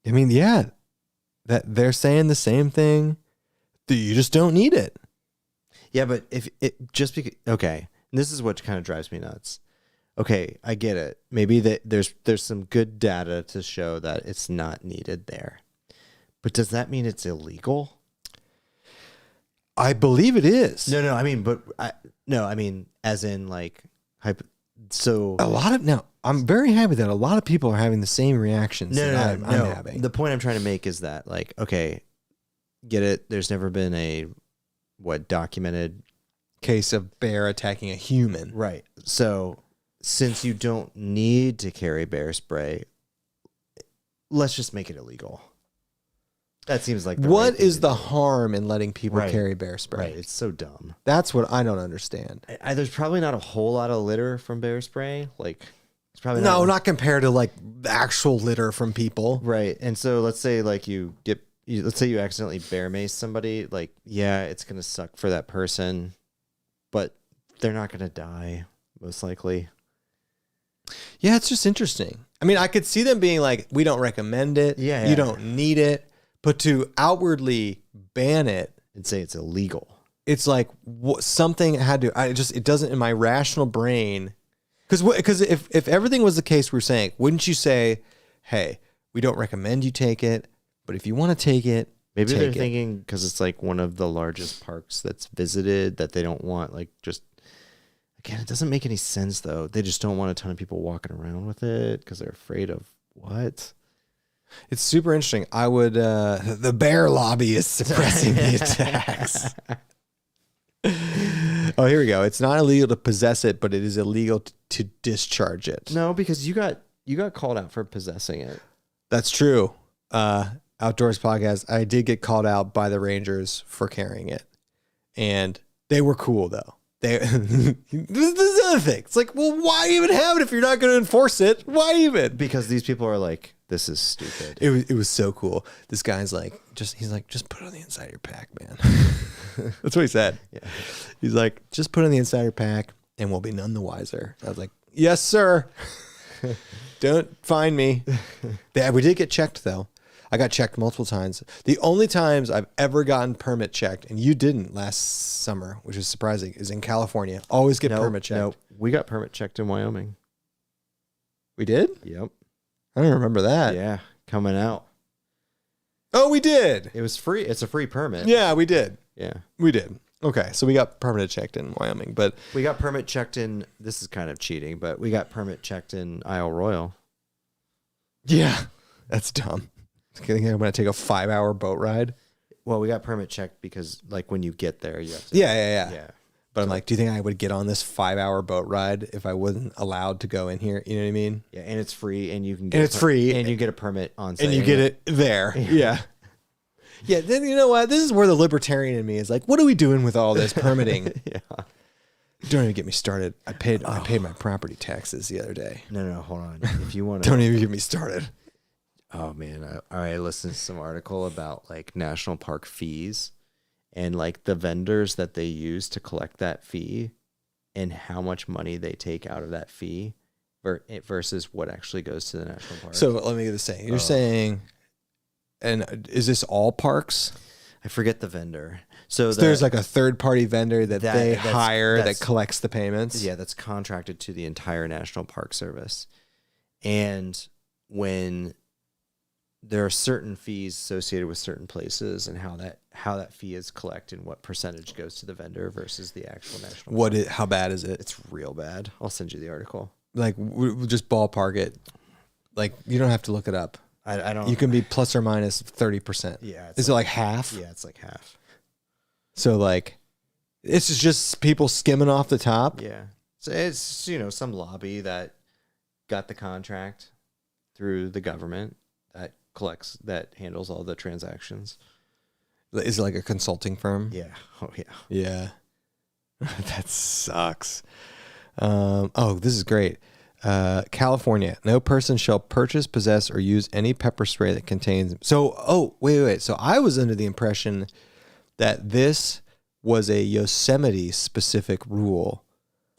I mean, yeah, that they're saying the same thing. You just don't need it. Yeah, but if it just because, okay, and this is what kind of drives me nuts. Okay, I get it. Maybe there's some good data to show that it's not needed there. But does that mean it's illegal? I believe it is. No, I mean, as in like, so I'm very happy that a lot of people are having the same reactions I'm having. The point I'm trying to make is that, like, okay, get it. There's never been a documented case of bear attacking a human. Right. So since you don't need to carry bear spray, let's just make it illegal. That seems like what is the harm in letting people carry bear spray? Right. It's so dumb. That's what I don't understand. There's probably not a whole lot of litter from bear spray. Like, it's probably not compared to like actual litter from people. Right. And so let's say like let's say you accidentally bear mace somebody. Like, yeah, it's gonna suck for that person, but they're not gonna die most likely. Yeah, it's just interesting. I mean, I could see them being like, we don't recommend it. Yeah. You don't need it. But to outwardly ban it and say it's illegal, it's like something had to. It doesn't in my rational brain. Because if everything was the case we're saying, wouldn't you say, hey, we don't recommend you take it, but if you want to take it, maybe they're thinking because it's like one of the largest parks that's visited that they don't want like just. Again, it doesn't make any sense though. They just don't want a ton of people walking around with it because they're afraid of what. It's super interesting. I would, the bear lobby is suppressing the attacks. Oh, here we go. It's not illegal to possess it, but it is illegal to discharge it. No, because you got called out for possessing it. That's true. Outdoors podcast. I did get called out by the Rangers for carrying it, and they were cool though. This is other thing. It's like, well, why even have it if you're not going to enforce it? Why even? Because these people are like, this is stupid. It was so cool. This guy's like, just put it on the inside of your pack, man. That's what he said. Yeah. He's like, just put it on the inside of your pack and we'll be none the wiser. I was like, yes, sir. Don't find me. We did get checked though. I got checked multiple times. The only times I've ever gotten permit checked, and you didn't last summer, which is surprising, is in California. Always get permit checked. No, we got permit checked in Wyoming. We did? Yep. I don't remember that. Yeah, coming out. Oh, we did. It was free. It's a free permit. Yeah, we did. Yeah. We did. Okay, so we got permit checked in Wyoming, but... We got permit checked in... This is kind of cheating, but we got permit checked in Isle Royale. Yeah, that's dumb. I'm going to take a 5-hour boat ride. Well, we got permit checked because, like, when you get there, you have to... Yeah. But I'm like, do you think I would get on this 5-hour boat ride if I wasn't allowed to go in here? You know what I mean? Yeah, and it's free, and you can get free, and you get a permit on site. And you get it there. Yeah. Yeah, then you know what? This is where the libertarian in me is like, what are we doing with all this permitting? Yeah. Don't even get me started. I paid my property taxes the other day. No, hold on. If you want to... Don't even get me started. Oh, man. I listened to some article about, like, national park fees. and like the vendors that they use to collect that fee and how much money they take out of that fee versus what actually goes to the national park. So let me get this saying. You're saying, and is this all parks? I forget the vendor. So there's like a third party vendor that they hire that collects the payments. Yeah, that's contracted to the entire National Park Service. And when there are certain fees associated with certain places and how that fee is collected and what percentage goes to the vendor versus the actual national park. How bad is it? It's real bad. I'll send you the article. Like we'll just ballpark it. Like you don't have to look it up. I don't. You can be plus or minus 30%. Yeah. Is it like half? Yeah, it's like half. So like, it's just people skimming off the top. Yeah. So it's, some lobby that got the contract through the government that handles all the transactions. Is it like a consulting firm? Yeah. Oh yeah. Yeah. That sucks. This is great. California, no person shall purchase, possess, or use any pepper spray that contains. Wait. So I was under the impression that this was a Yosemite specific rule.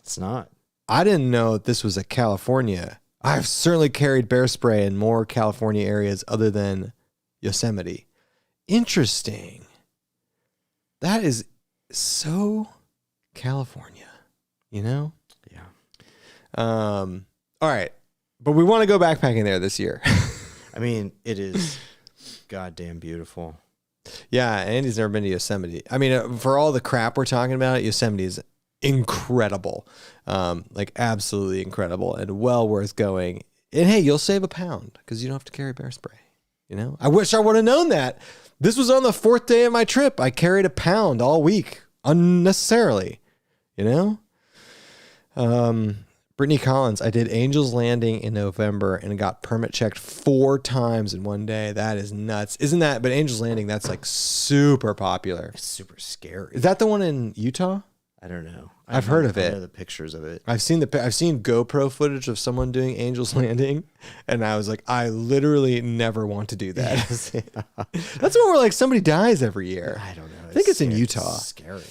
It's not. I didn't know that this was a California. I've certainly carried bear spray in more California areas other than Yosemite. Interesting. That is so California, Yeah. All right. But we want to go backpacking there this year. I mean, it is goddamn beautiful. Yeah, Andy's never been to Yosemite. I mean, for all the crap we're talking about, Yosemite is incredible. Like absolutely incredible and well worth going. And hey, you'll save £1 because you don't have to carry bear spray. I wish I would have known that. This was on the 4th day of my trip. I carried £1 all week unnecessarily, Brittany Collins, I did Angel's Landing in November and got permit checked 4 times in one day. That is nuts. Isn't that? But Angel's Landing, that's like super popular. It's super scary. Is that the one in Utah? I don't know. I've heard of it. I know the pictures of it. I've seen GoPro footage of someone doing Angel's Landing, and I was like, I literally never want to do that. That's one where like somebody dies every year. I don't know. I think it's in Utah. It's scary.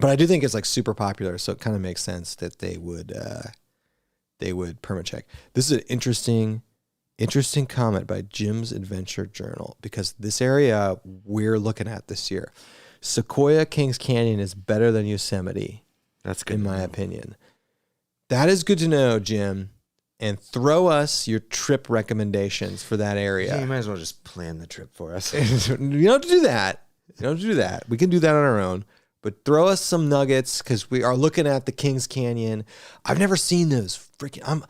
But I do think it's like super popular, so it kind of makes sense that they would permit check. This is an interesting comment by Jim's Adventure Journal, because this area we're looking at this year, Sequoia Kings Canyon is better than Yosemite. That's good in my opinion. That is good to know, Jim. And throw us your trip recommendations for that area. Yeah, you might as well just plan the trip for us. You don't have to do that. We can do that on our own. But throw us some nuggets because we are looking at the Kings Canyon. I've never seen those freaking.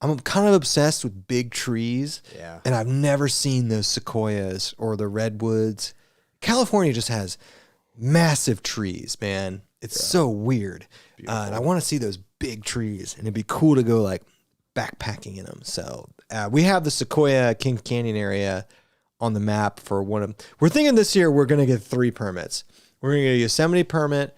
I'm kind of obsessed with big trees. Yeah. And I've never seen those sequoias or the redwoods. California just has massive trees, man. It's so weird. And I want to see those big trees, and it'd be cool to go like backpacking in them. So we have the Sequoia Kings Canyon area on the map for one of them. We're thinking this year we're going to get 3 permits. We're going to get a Yosemite permit.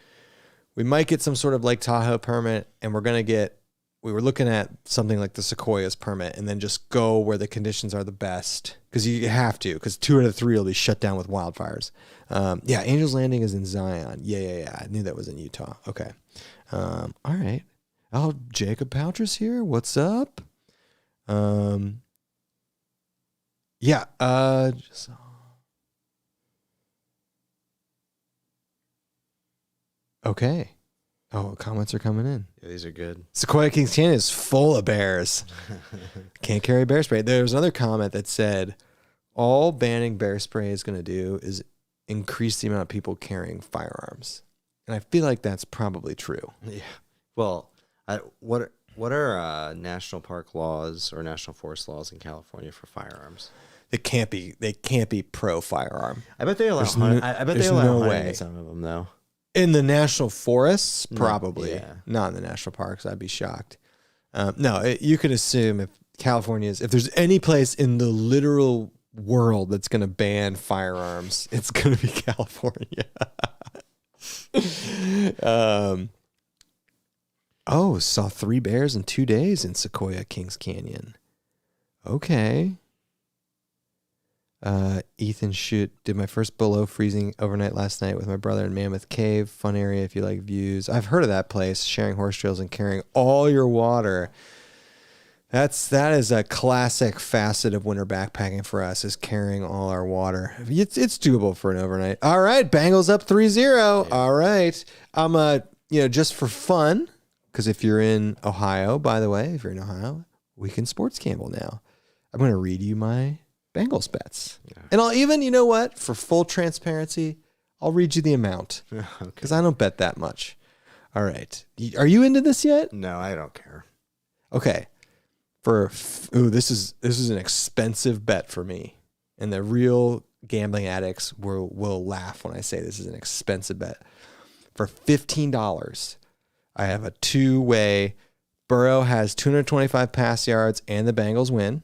We might get some sort of Lake Tahoe permit, and we were looking at something like the Sequoias permit, and then just go where the conditions are the best, because you have to, because 2 out of 3 will be shut down with wildfires. Angel's Landing is in Zion. Yeah. I knew that was in Utah. Okay. All right. Oh, Jacob Poucher's here. What's up? Okay. Oh, comments are coming in. Yeah, these are good. Sequoia Kings Canyon is full of bears. Can't carry bear spray. There was another comment that said, all banning bear spray is going to do is increase the amount of people carrying firearms. And I feel like that's probably true. Yeah. Well, what are national park laws or national forest laws in California for firearms? They can't be pro firearm. I bet they allow hunting in some of them though. In the national forests, probably. Yeah. Not in the national parks. I'd be shocked. You could assume if there's any place in the literal world that's going to ban firearms, it's going to be California. Saw 3 bears in 2 days in Sequoia Kings Canyon. Okay. Ethan did my first below freezing overnight last night with my brother in Mammoth Cave. Fun area if you like views. I've heard of that place, sharing horse trails and carrying all your water. That is a classic facet of winter backpacking for us, is carrying all our water. It's doable for an overnight. All right, Bengals up 3-0. Yeah. All right. I'm just for fun, because if you're in Ohio, by the way, we can sports gamble now. I'm going to read you my Bengals bets. Yeah. And I'll even, you know what, for full transparency, I'll read you the amount, because I don't bet that much. All right. Are you into this yet? No, I don't care. Okay. This is an expensive bet for me, and the real gambling addicts will laugh when I say this is an expensive bet. For $15, I have a two-way. Burrow has 225 pass yards and the Bengals win,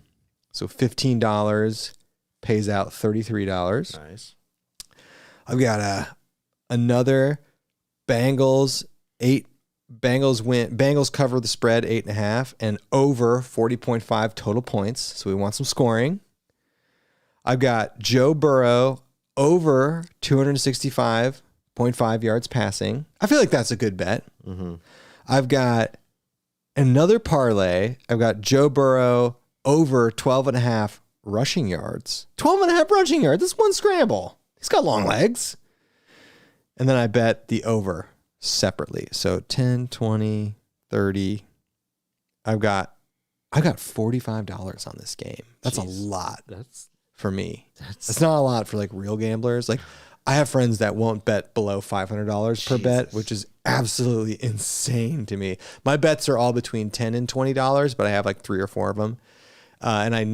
so $15 pays out $33. Nice. I've got another Bengals win. Bengals cover the spread 8.5 and over 40.5 total points. So we want some scoring. I've got Joe Burrow over 265.5 yards passing. I feel like that's a good bet. Mm-hmm. I've got another parlay. I've got Joe Burrow over 12.5 rushing yards. 12.5 rushing yards. That's one scramble. He's got long legs. And then I bet the over separately. So 10, 20, 30. I've got $45 on this game. That's a lot. That's for me. That's not a lot for like real gamblers. Like, I have friends that won't bet below $500 per bet, which is absolutely insane to me. My bets are all between $10 and $20, but I have like 3 or 4 of them. And I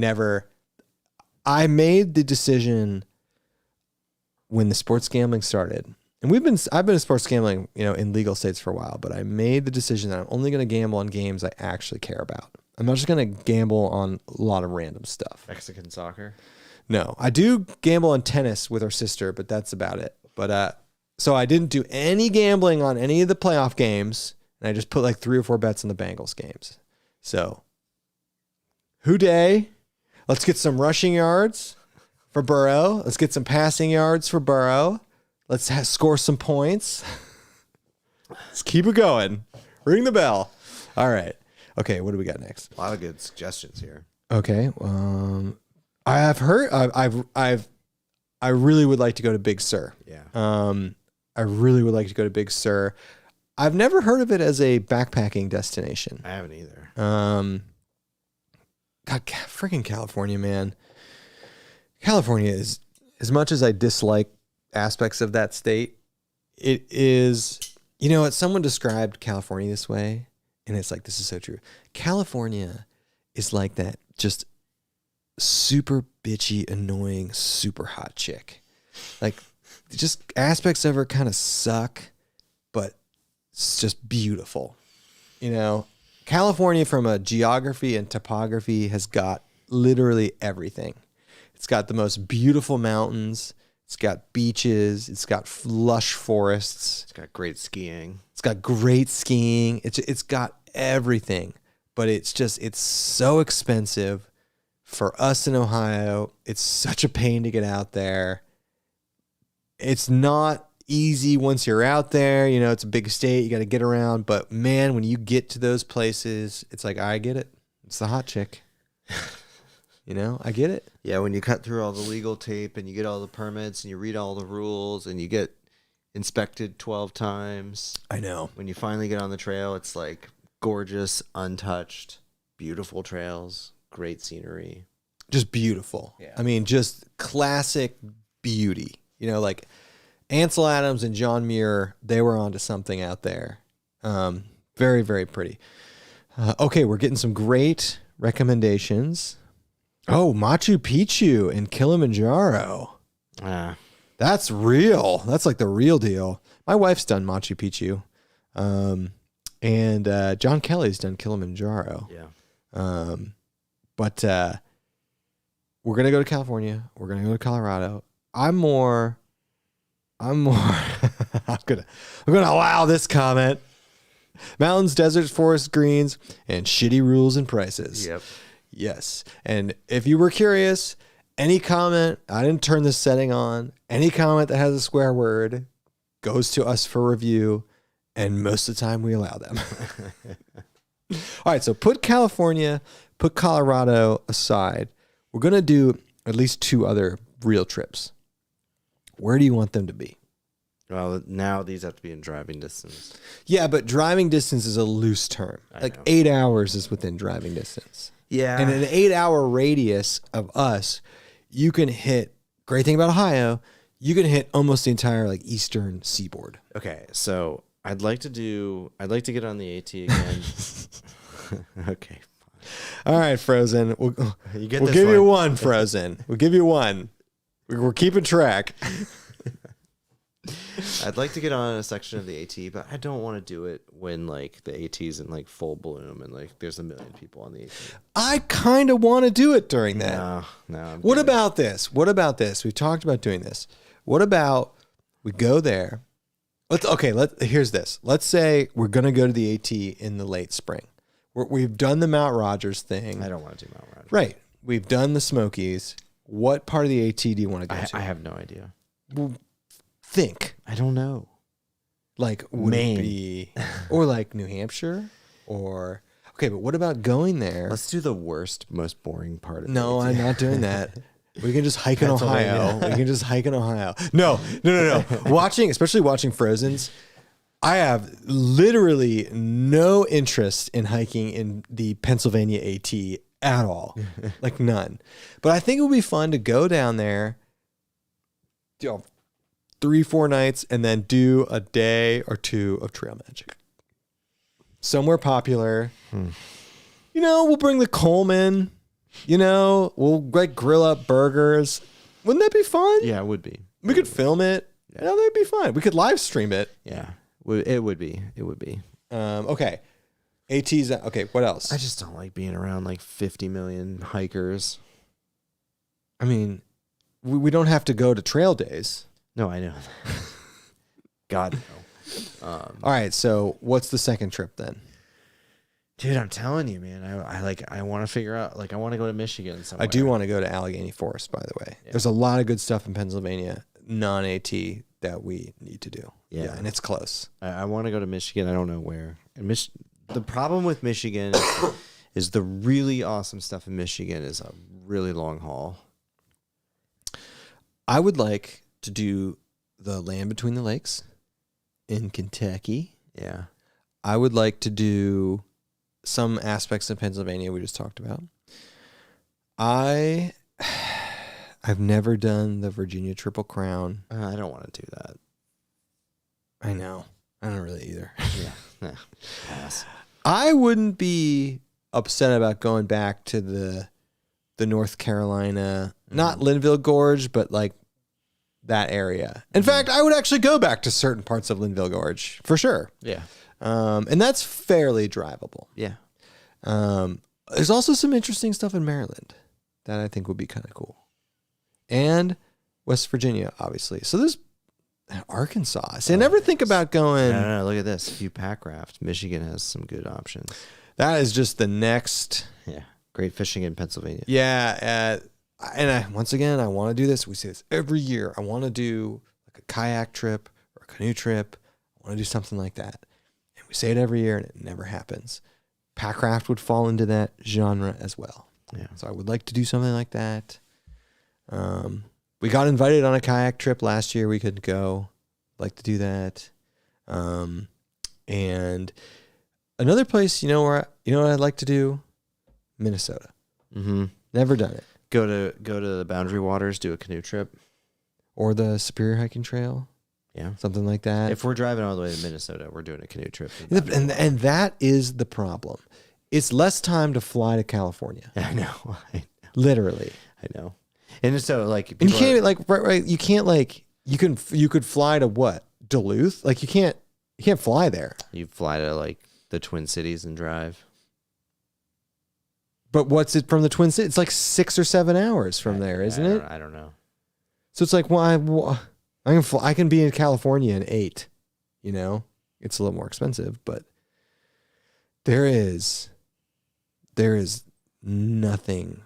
made the decision when the sports gambling started. And I've been sports gambling, in legal states for a while, but I made the decision that I'm only going to gamble on games I actually care about. I'm not just going to gamble on a lot of random stuff. Mexican soccer? No, I do gamble on tennis with our sister, but that's about it. But so I didn't do any gambling on any of the playoff games, and I just put like 3 or 4 bets on the Bengals games. So, hooday, let's get some rushing yards for Burrow. Let's get some passing yards for Burrow. Let's score some points. Let's keep it going. Ring the bell. All right. Okay, what do we got next? A lot of good suggestions here. Okay. I have heard. I really would like to go to Big Sur. Yeah. I really would like to go to Big Sur. I've never heard of it as a backpacking destination. I haven't either. God, freaking California, man. California is, as much as I dislike aspects of that state, it is, someone described California this way, and it's like, this is so true. California is like that just super bitchy, annoying, super hot chick. Like, just aspects of her kind of suck, but it's just beautiful. California, from a geography and topography, has got literally everything. It's got the most beautiful mountains. It's got beaches. It's got lush forests. It's got great skiing. It's got everything, but it's so expensive for us in Ohio. It's such a pain to get out there. It's not easy once you're out there. It's a big state. You got to get around. But man, when you get to those places, it's like, I get it. It's the hot chick. I get it. Yeah, when you cut through all the legal tape and you get all the permits and you read all the rules and you get inspected 12 times. I know. When you finally get on the trail, it's like gorgeous, untouched, beautiful trails, great scenery. Just beautiful. Yeah. I mean, just classic beauty. Like Ansel Adams and John Muir, they were onto something out there. Very, very pretty. Okay, we're getting some great recommendations. Oh, Machu Picchu and Kilimanjaro. That's real. That's like the real deal. My wife's done Machu Picchu. And John Kelly's done Kilimanjaro. Yeah. But we're going to go to California. We're going to go to Colorado. I'm going to allow this comment. Mountains, deserts, forests, greens, and shitty rules and prices. Yep. Yes. And if you were curious, Any comment, I didn't turn this setting on. Any comment that has a swear word goes to us for review, and most of the time we allow them. All right, so put California, put Colorado aside. We're going to do at least 2 other real trips. Where do you want them to be? Well, now these have to be in driving distance. Yeah, but driving distance is a loose term. Like 8 hours is within driving distance. Yeah. And an 8-hour radius of us, you can hit, great thing about Ohio, you can hit almost the entire like eastern seaboard. Okay, so I'd like to get on the AT again. Okay. All right, Frozen. We'll give one. you one, Frozen. We'll give you one. We're keeping track. I'd like to get on a section of the AT, but I don't want to do it when like the AT's in like full bloom and like there's a million people on the AT. I kind of want to do it during that. No. What about this? We talked about doing this. What about we go there? Here's this. Let's say we're going to go to the AT in the late spring. We've done the Mount Rogers thing. I don't want to do Mount Rogers. Right. We've done the Smokies. What part of the AT do you want to go to? I have no idea. Well, think. I don't know. Like, would Maine. it be, or like New Hampshire, or okay, but what about going there? Let's do the worst, most boring part of it. No, I'm not doing that. We can just hike in Ohio. No. Especially watching Frozen's. I have literally no interest in hiking in the Pennsylvania AT at all, like none. But I think it would be fun to go down there, 3-4 nights, and then do a day or 2 of trail magic. Somewhere popular. We'll bring the Coleman. We'll like grill up burgers. Wouldn't that be fun? Yeah, it would be. We could film it. Yeah, that'd be fun. We could live stream it. Yeah, it would be. Okay. AT's. Okay, what else? I just don't like being around like 50 million hikers. I mean, we don't have to go to trail days. No, I know. God, no. All right, so what's the second trip then? Dude, I'm telling you, man. I want to figure out. Like, I want to go to Michigan somewhere. I do want to go to Allegheny Forest, by the way. Yeah. There's a lot of good stuff in Pennsylvania, non-AT, that we need to do. Yeah, and it's close. I want to go to Michigan. I don't know where. And the problem with Michigan is the really awesome stuff in Michigan is a really long haul. I would like to do the Land Between the Lakes in Kentucky. Yeah. I would like to do some aspects of Pennsylvania we just talked about. I've never done the Virginia Triple Crown. I don't want to do that. I know. I don't really either. Yeah. Pass. I wouldn't be upset about going back to the North Carolina, not Linville Gorge, but like that area. In fact, I would actually go back to certain parts of Linville Gorge for sure. Yeah. And that's fairly drivable. Yeah. There's also some interesting stuff in Maryland that I think would be kind of cool. And West Virginia, obviously. So there's Arkansas. See, I never think about going. No, look at this. If you pack raft, Michigan has some good options. That is just the next. Yeah. Great fishing in Pennsylvania. Yeah. Once again, I want to do this. We say this every year. I want to do like a kayak trip or a canoe trip. I want to do something like that. And we say it every year and it never happens. Packraft would fall into that genre as well. Yeah. So I would like to do something like that. We got invited on a kayak trip last year. We could go. Like to do that. And another place, what I'd like to do? Minnesota. Mm-hmm. Never done it. Go to the Boundary Waters, do a canoe trip. Or the Superior Hiking Trail. Yeah. Something like that. If we're driving all the way to Minnesota, we're doing a canoe trip. And that is the problem. It's less time to fly to California. I know. Literally. I know. And so like and you can't right. You can't you could fly to what? Duluth? Like you can't fly there. You fly to like the Twin Cities and drive. But what's it from the Twin Cities? It's like 6 or 7 hours from there, isn't it? I don't know. So it's like, I can be in California in 8. It's a little more expensive, but there is nothing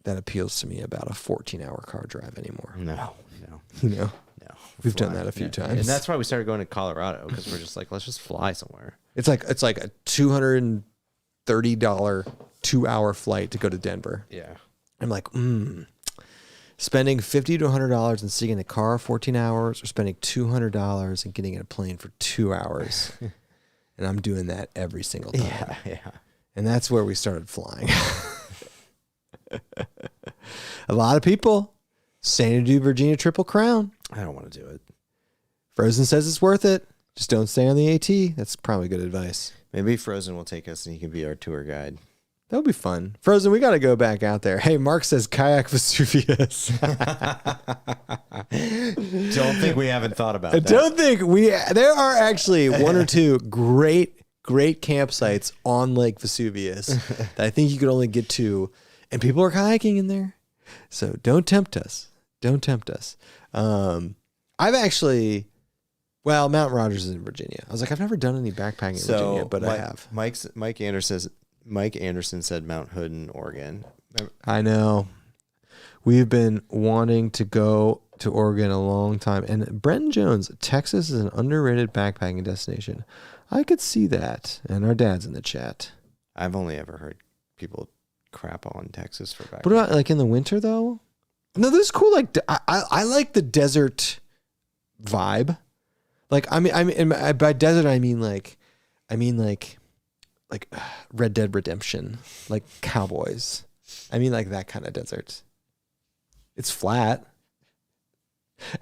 that appeals to me about a 14-hour car drive anymore. No. You know, No. we've done that a few times, and that's why we started going to Colorado, because we're just like, let's just fly somewhere. it's like a $230 2-hour flight to go to Denver. Yeah. I'm like, spending $50 to $100 and sitting in a car 14 hours, or spending $200 and getting in a plane for 2 hours. And I'm doing that every single time. Yeah. And that's where we started flying. A lot of people saying to do Virginia Triple Crown. I don't want to do it. Frozen says it's worth it. Just don't stay on the AT. That's probably good advice. Maybe Frozen will take us and he can be our tour guide. That would be fun. Frozen, we got to go back out there. Hey, Mark says kayak Vesuvius. Don't think we haven't thought about that. Don't think there are actually one or two great campsites on Lake Vesuvius that I think you could only get to, and people are kayaking in there. So don't tempt us. Don't tempt us. I've actually, Mount Rogers is in Virginia. I was like, I've never done any backpacking in Virginia, but I have. Mike Anderson said Mount Hood in Oregon. I know. We've been wanting to go to Oregon a long time. And Brenton Jones, Texas is an underrated backpacking destination. I could see that. And our dad's in the chat. I've only ever heard people crap on Texas for backpacking. What about like in the winter though? No, this is cool. Like I like the desert vibe. Like I mean by desert I mean like Red Dead Redemption, like cowboys. I mean like that kind of desert. It's flat.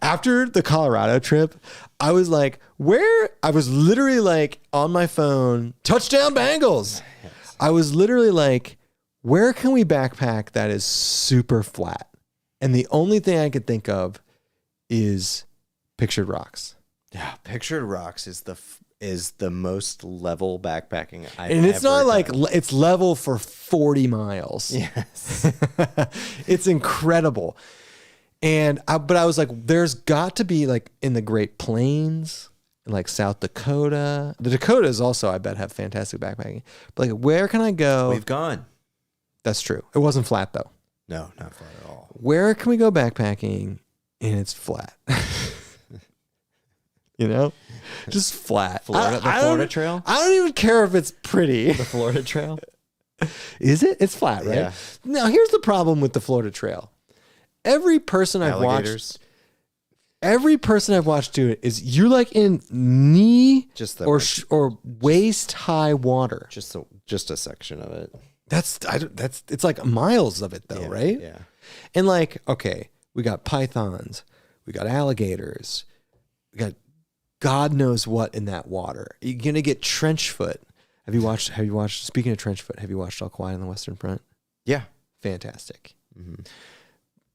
After the Colorado trip, I was like, I was literally like on my phone, touchdown Bengals. Yes. I was literally like, where can we backpack that is super flat? And the only thing I could think of is Pictured Rocks. Yeah, Pictured Rocks is the most level backpacking I've and it's ever not like done. it's level for 40 miles. Yes. It's incredible. But I was like, there's got to be like in the Great Plains, in like South Dakota. The Dakotas also, I bet, have fantastic backpacking. But like, where can I go? We've gone. That's true. It wasn't flat though. No, not flat at all. Where can we go backpacking and it's flat? You know, just flat. The Florida Trail? I don't even care if it's pretty. The Florida Trail? Is it? It's flat, right? Yeah. Now, here's the problem with the Florida Trail. Every person I've watched do it is you're like in knee or waist high water. Just a section of it. It's like miles of it though, right? Yeah. And like, okay, we got pythons, we got alligators, we got God knows what in that water. You're gonna get trench foot. Have you watched? Speaking of trench foot, have you watched All Quiet on the Western Front? Yeah. Fantastic. Mm-hmm.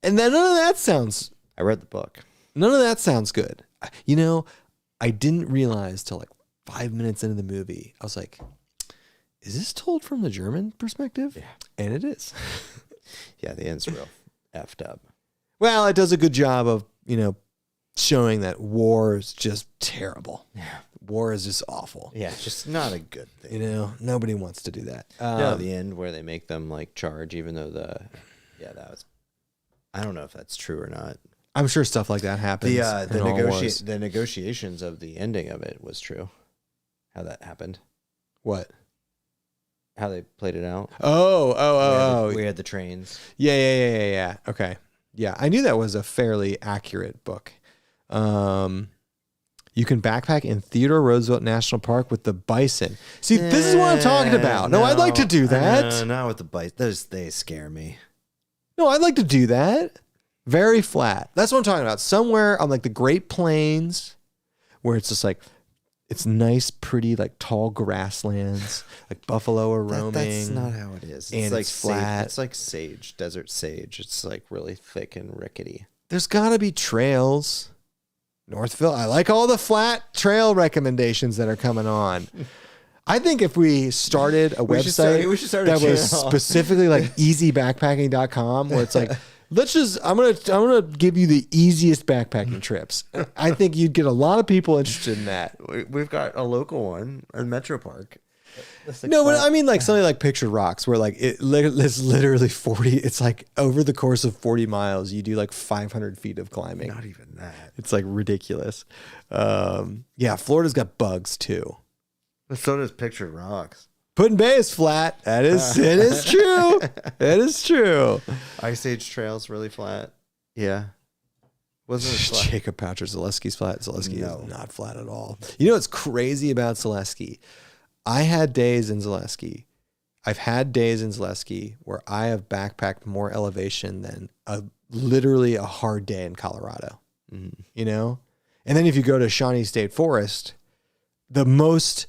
And then none of that sounds. I read the book. None of that sounds good. You know, I didn't realize till like 5 minutes into the movie. I was like, is this told from the German perspective? Yeah. And it is. Yeah, the end's real effed up. Well, it does a good job of, showing that war is just terrible. Yeah. War is just awful. Yeah, it's just not a good thing. Nobody wants to do that. The end where they make them like charge, even though that was, I don't know if that's true or not. I'm sure stuff like that happens. The negotiations of the ending of it was true. How that happened. What? How they played it out. Oh. We had the trains. Yeah. Okay. Yeah, I knew that was a fairly accurate book. You can backpack in Theodore Roosevelt National Park with the bison. See, this is what I'm talking about. No, I'd like to do that. Not with the bison. They scare me. No, I'd like to do that. Very flat. That's what I'm talking about. Somewhere on like the Great Plains where it's just like, it's nice, pretty, like tall grasslands, like buffalo are roaming. That's not how it is. It's like flat. It's like sage, desert sage. It's like really thick and rickety. There's got to be trails. Northville. I like all the flat trail recommendations that are coming on. I think if we started a website that was specifically like easybackpacking.com where it's like, I'm gonna give you the easiest backpacking trips. I think you'd get a lot of people interested in that. We've got a local one in Metro Park. No, but I mean like something like Pictured Rocks where like it's literally 40. It's like over the course of 40 miles, you do like 500 feet of climbing. Not even that. It's like ridiculous. Yeah, Florida's got bugs too. But so does Pictured Rocks. Put-in Bay is flat. It is true. It is true. Ice Age Trail's really flat. Yeah. Wasn't it flat? Jacob Poucher, Zaleski's flat. Zaleski No. is not flat at all. You know what's crazy about Zaleski? I've had days in Zaleski where I have backpacked more elevation than literally a hard day in Colorado. Mm-hmm. You know? And then if you go to Shawnee State Forest, the most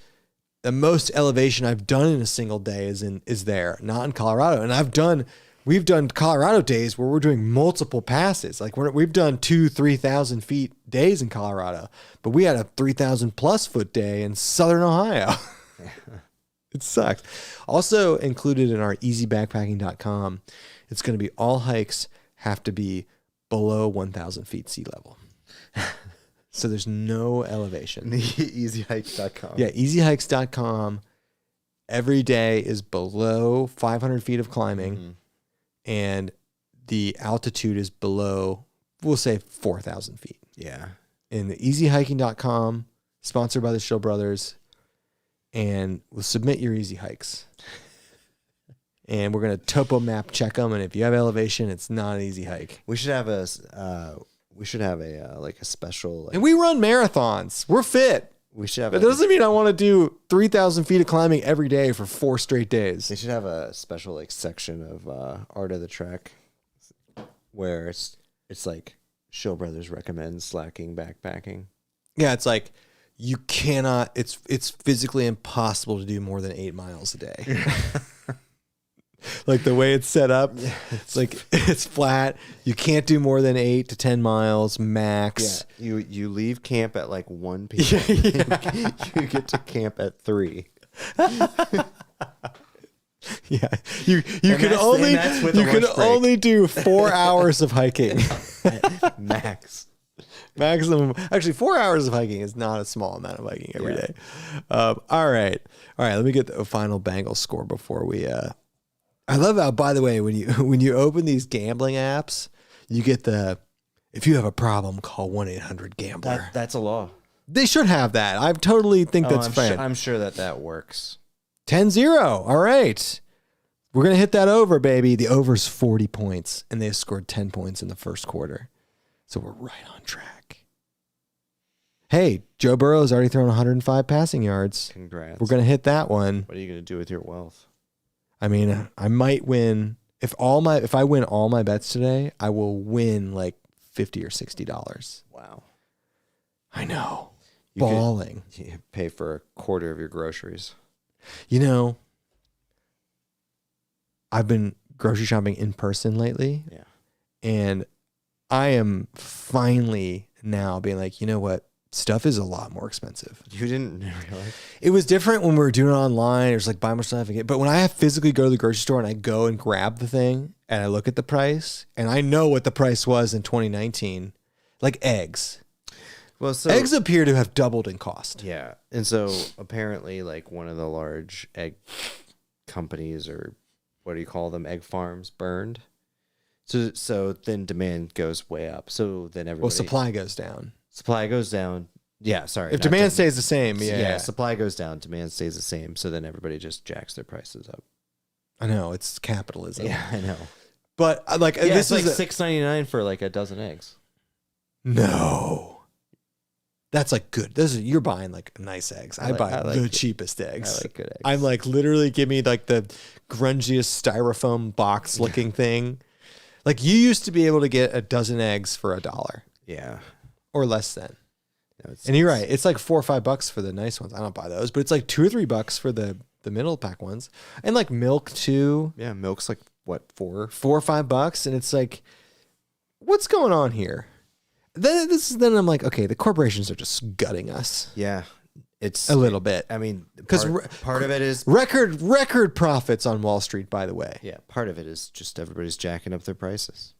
elevation I've done in a single day is there, not in Colorado. And we've done Colorado days where we're doing multiple passes. Like we've done 2,000-3,000 feet days in Colorado, but we had a 3,000 plus foot day in Southern Ohio. It sucks. Also included in our easybackpacking.com, it's going to be all hikes have to be below 1,000 feet sea level. So there's no elevation. Easyhikes.com. Yeah, easyhikes.com. Every day is below 500 feet of climbing, and the altitude is below, we'll say 4,000 feet. Yeah. And the easyhiking.com, sponsored by the Shill Brothers, and we'll submit your easy hikes. And we're going to topo map check them, and if you have elevation, it's not an easy hike. We should have a like a special. And we run marathons. We're fit. We should have. That doesn't mean I want to do 3,000 feet of climbing every day for 4 straight days. They should have a special like section of Art of the Trek, where it's like Shill Brothers recommend slacking backpacking. Yeah, it's like you cannot. It's physically impossible to do more than 8 miles a day. Like the way it's set up, it's like it's flat. You can't do more than 8 to 10 miles max. Yeah, you leave camp at like 1 p.m. You get to camp at 3. Yeah, you can only do 4 hours of hiking max. Maximum. Actually, 4 hours of hiking is not a small amount of hiking every day. All right. Let me get the final Bengals score before we. I love how, by the way, when you open these gambling apps, you get if you have a problem, call 1-800-GAMBLER. That's a law. They should have that. I totally think that's fine. I'm sure that works. 10-0. All right. We're going to hit that over, baby. The over's 40 points, and they scored 10 points in the first quarter. So we're right on track. Hey, Joe Burrow's already thrown 105 passing yards. Congrats. We're going to hit that one. What are you going to do with your wealth? I mean, I might win. If I win all my bets today, I will win like $50 or $60. Wow. I know. You Balling. You pay for a quarter of your groceries. You know, I've been grocery shopping in person lately. Yeah. And I am finally now being like, you know what? Stuff is a lot more expensive. You didn't realize? It was different when we were doing it online. It was like buy more stuff. But when I physically go to the grocery store and I go and grab the thing and I look at the price and I know what the price was in 2019, like eggs. Well, so eggs appear to have doubled in cost. Yeah. And so apparently like one of the large egg companies, or what do you call them? Egg farms burned. So then demand goes way up. So then everybody. Well, supply goes down. Supply goes down. Yeah, sorry. If demand stays the same, yeah. Supply goes down, demand stays the same. So then everybody just jacks their prices up. I know, it's capitalism. Yeah, I know. But like this it's like $6.99 for like a dozen eggs. No. That's like good. You're buying like nice eggs. I buy the cheapest eggs. I like good eggs. I'm like literally give me like the grungiest styrofoam box looking thing. Like you used to be able to get a dozen eggs for $1. Yeah. Or less than. No, and you're right. It's like $4 or $5 for the nice ones. I don't buy those, but it's like $2 or $3 for the middle pack ones. And like milk too. Yeah, milk's like what, $4 or $5, and it's like, what's going on here? Then I'm like, okay, the corporations are just gutting us. Yeah, it's a little bit. I mean, because part of it is record profits on Wall Street. By the way, yeah, part of it is just everybody's jacking up their prices.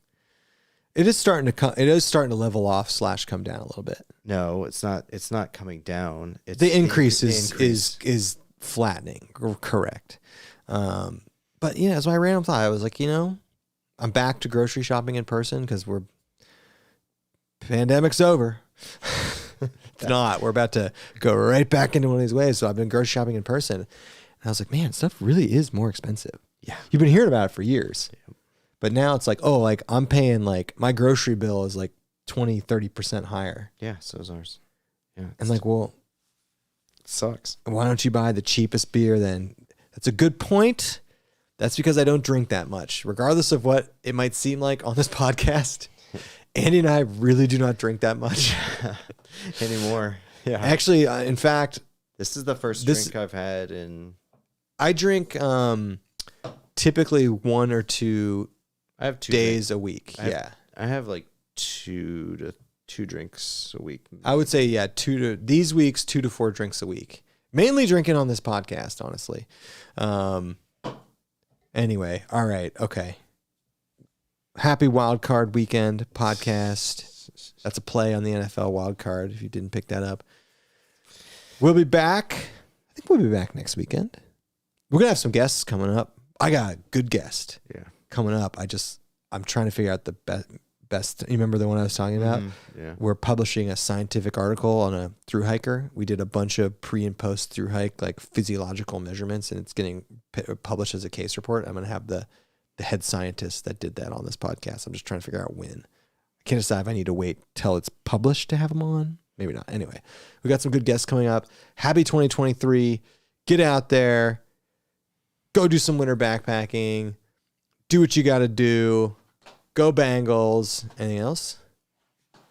It is starting to level off / come down a little bit. No, it's not. It's not coming down. The increase is flattening. Correct. But yeah, it's my random thought. I was like, I'm back to grocery shopping in person because pandemic's over. It's not. We're about to go right back into one of these ways. So I've been grocery shopping in person. And I was like, man, stuff really is more expensive. Yeah. You've been hearing about it for years. Yeah. But now it's like, oh, like I'm paying like my grocery bill is like 20, 30% higher. Yeah, so is ours. Yeah. And like, well, it sucks. Why don't you buy the cheapest beer then? That's a good point. That's because I don't drink that much. Regardless of what it might seem like on this podcast, Andy and I really do not drink that much anymore. Yeah. Actually, in fact, this is the first drink I've had in. I drink typically 1 or 2 I have 2 days drinks. A week. I have like 2 drinks a week. I would say, these weeks, 2 to 4 drinks a week. Mainly drinking on this podcast, honestly. Anyway, all right, okay. Happy Wildcard Weekend podcast. That's a play on the NFL Wildcard, if you didn't pick that up. We'll be back. I think we'll be back next weekend. We're going to have some guests coming up. I got a good guest coming up. I'm trying to figure out the best. You remember the one I was talking about? Mm-hmm. Yeah. We're publishing a scientific article on a thru hiker. We did a bunch of pre and post thru hike, like physiological measurements, and it's getting published as a case report. I'm going to have the head scientist that did that on this podcast. I'm just trying to figure out when. I can't decide if I need to wait till it's published to have them on. Maybe not. Anyway, we got some good guests coming up. Happy 2023. Get out there. Go do some winter backpacking. Do what you got to do. Go Bengals. Anything else?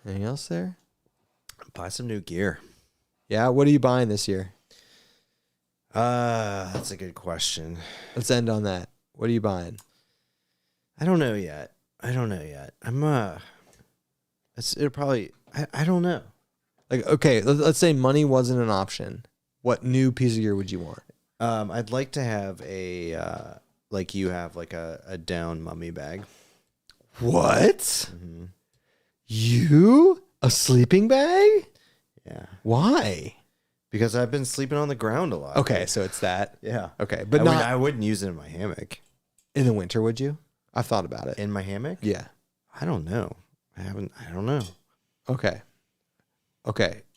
Anything else there? Buy some new gear. Yeah, what are you buying this year? That's a good question. Let's end on that. What are you buying? I don't know yet. I'm it'll probably I don't know. Like, okay, let's say money wasn't an option. What new piece of gear would you want? I'd like to have like you have like a down mummy bag. What? Mm-hmm. You? A sleeping bag? Yeah. Why? Because I've been sleeping on the ground a lot. Okay, so it's that. Yeah. Okay, but I wouldn't use it in my hammock. In the winter, would you? I've thought about it. In my hammock? Yeah. I don't know. I don't know. Okay.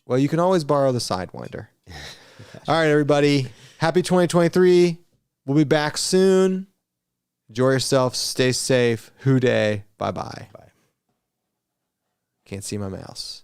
Well, you can always borrow the Sidewinder. All right, everybody. Happy 2023. We'll be back soon. Enjoy yourself. Stay safe. Hoo day. Bye-bye. Bye. Can't see my mouse.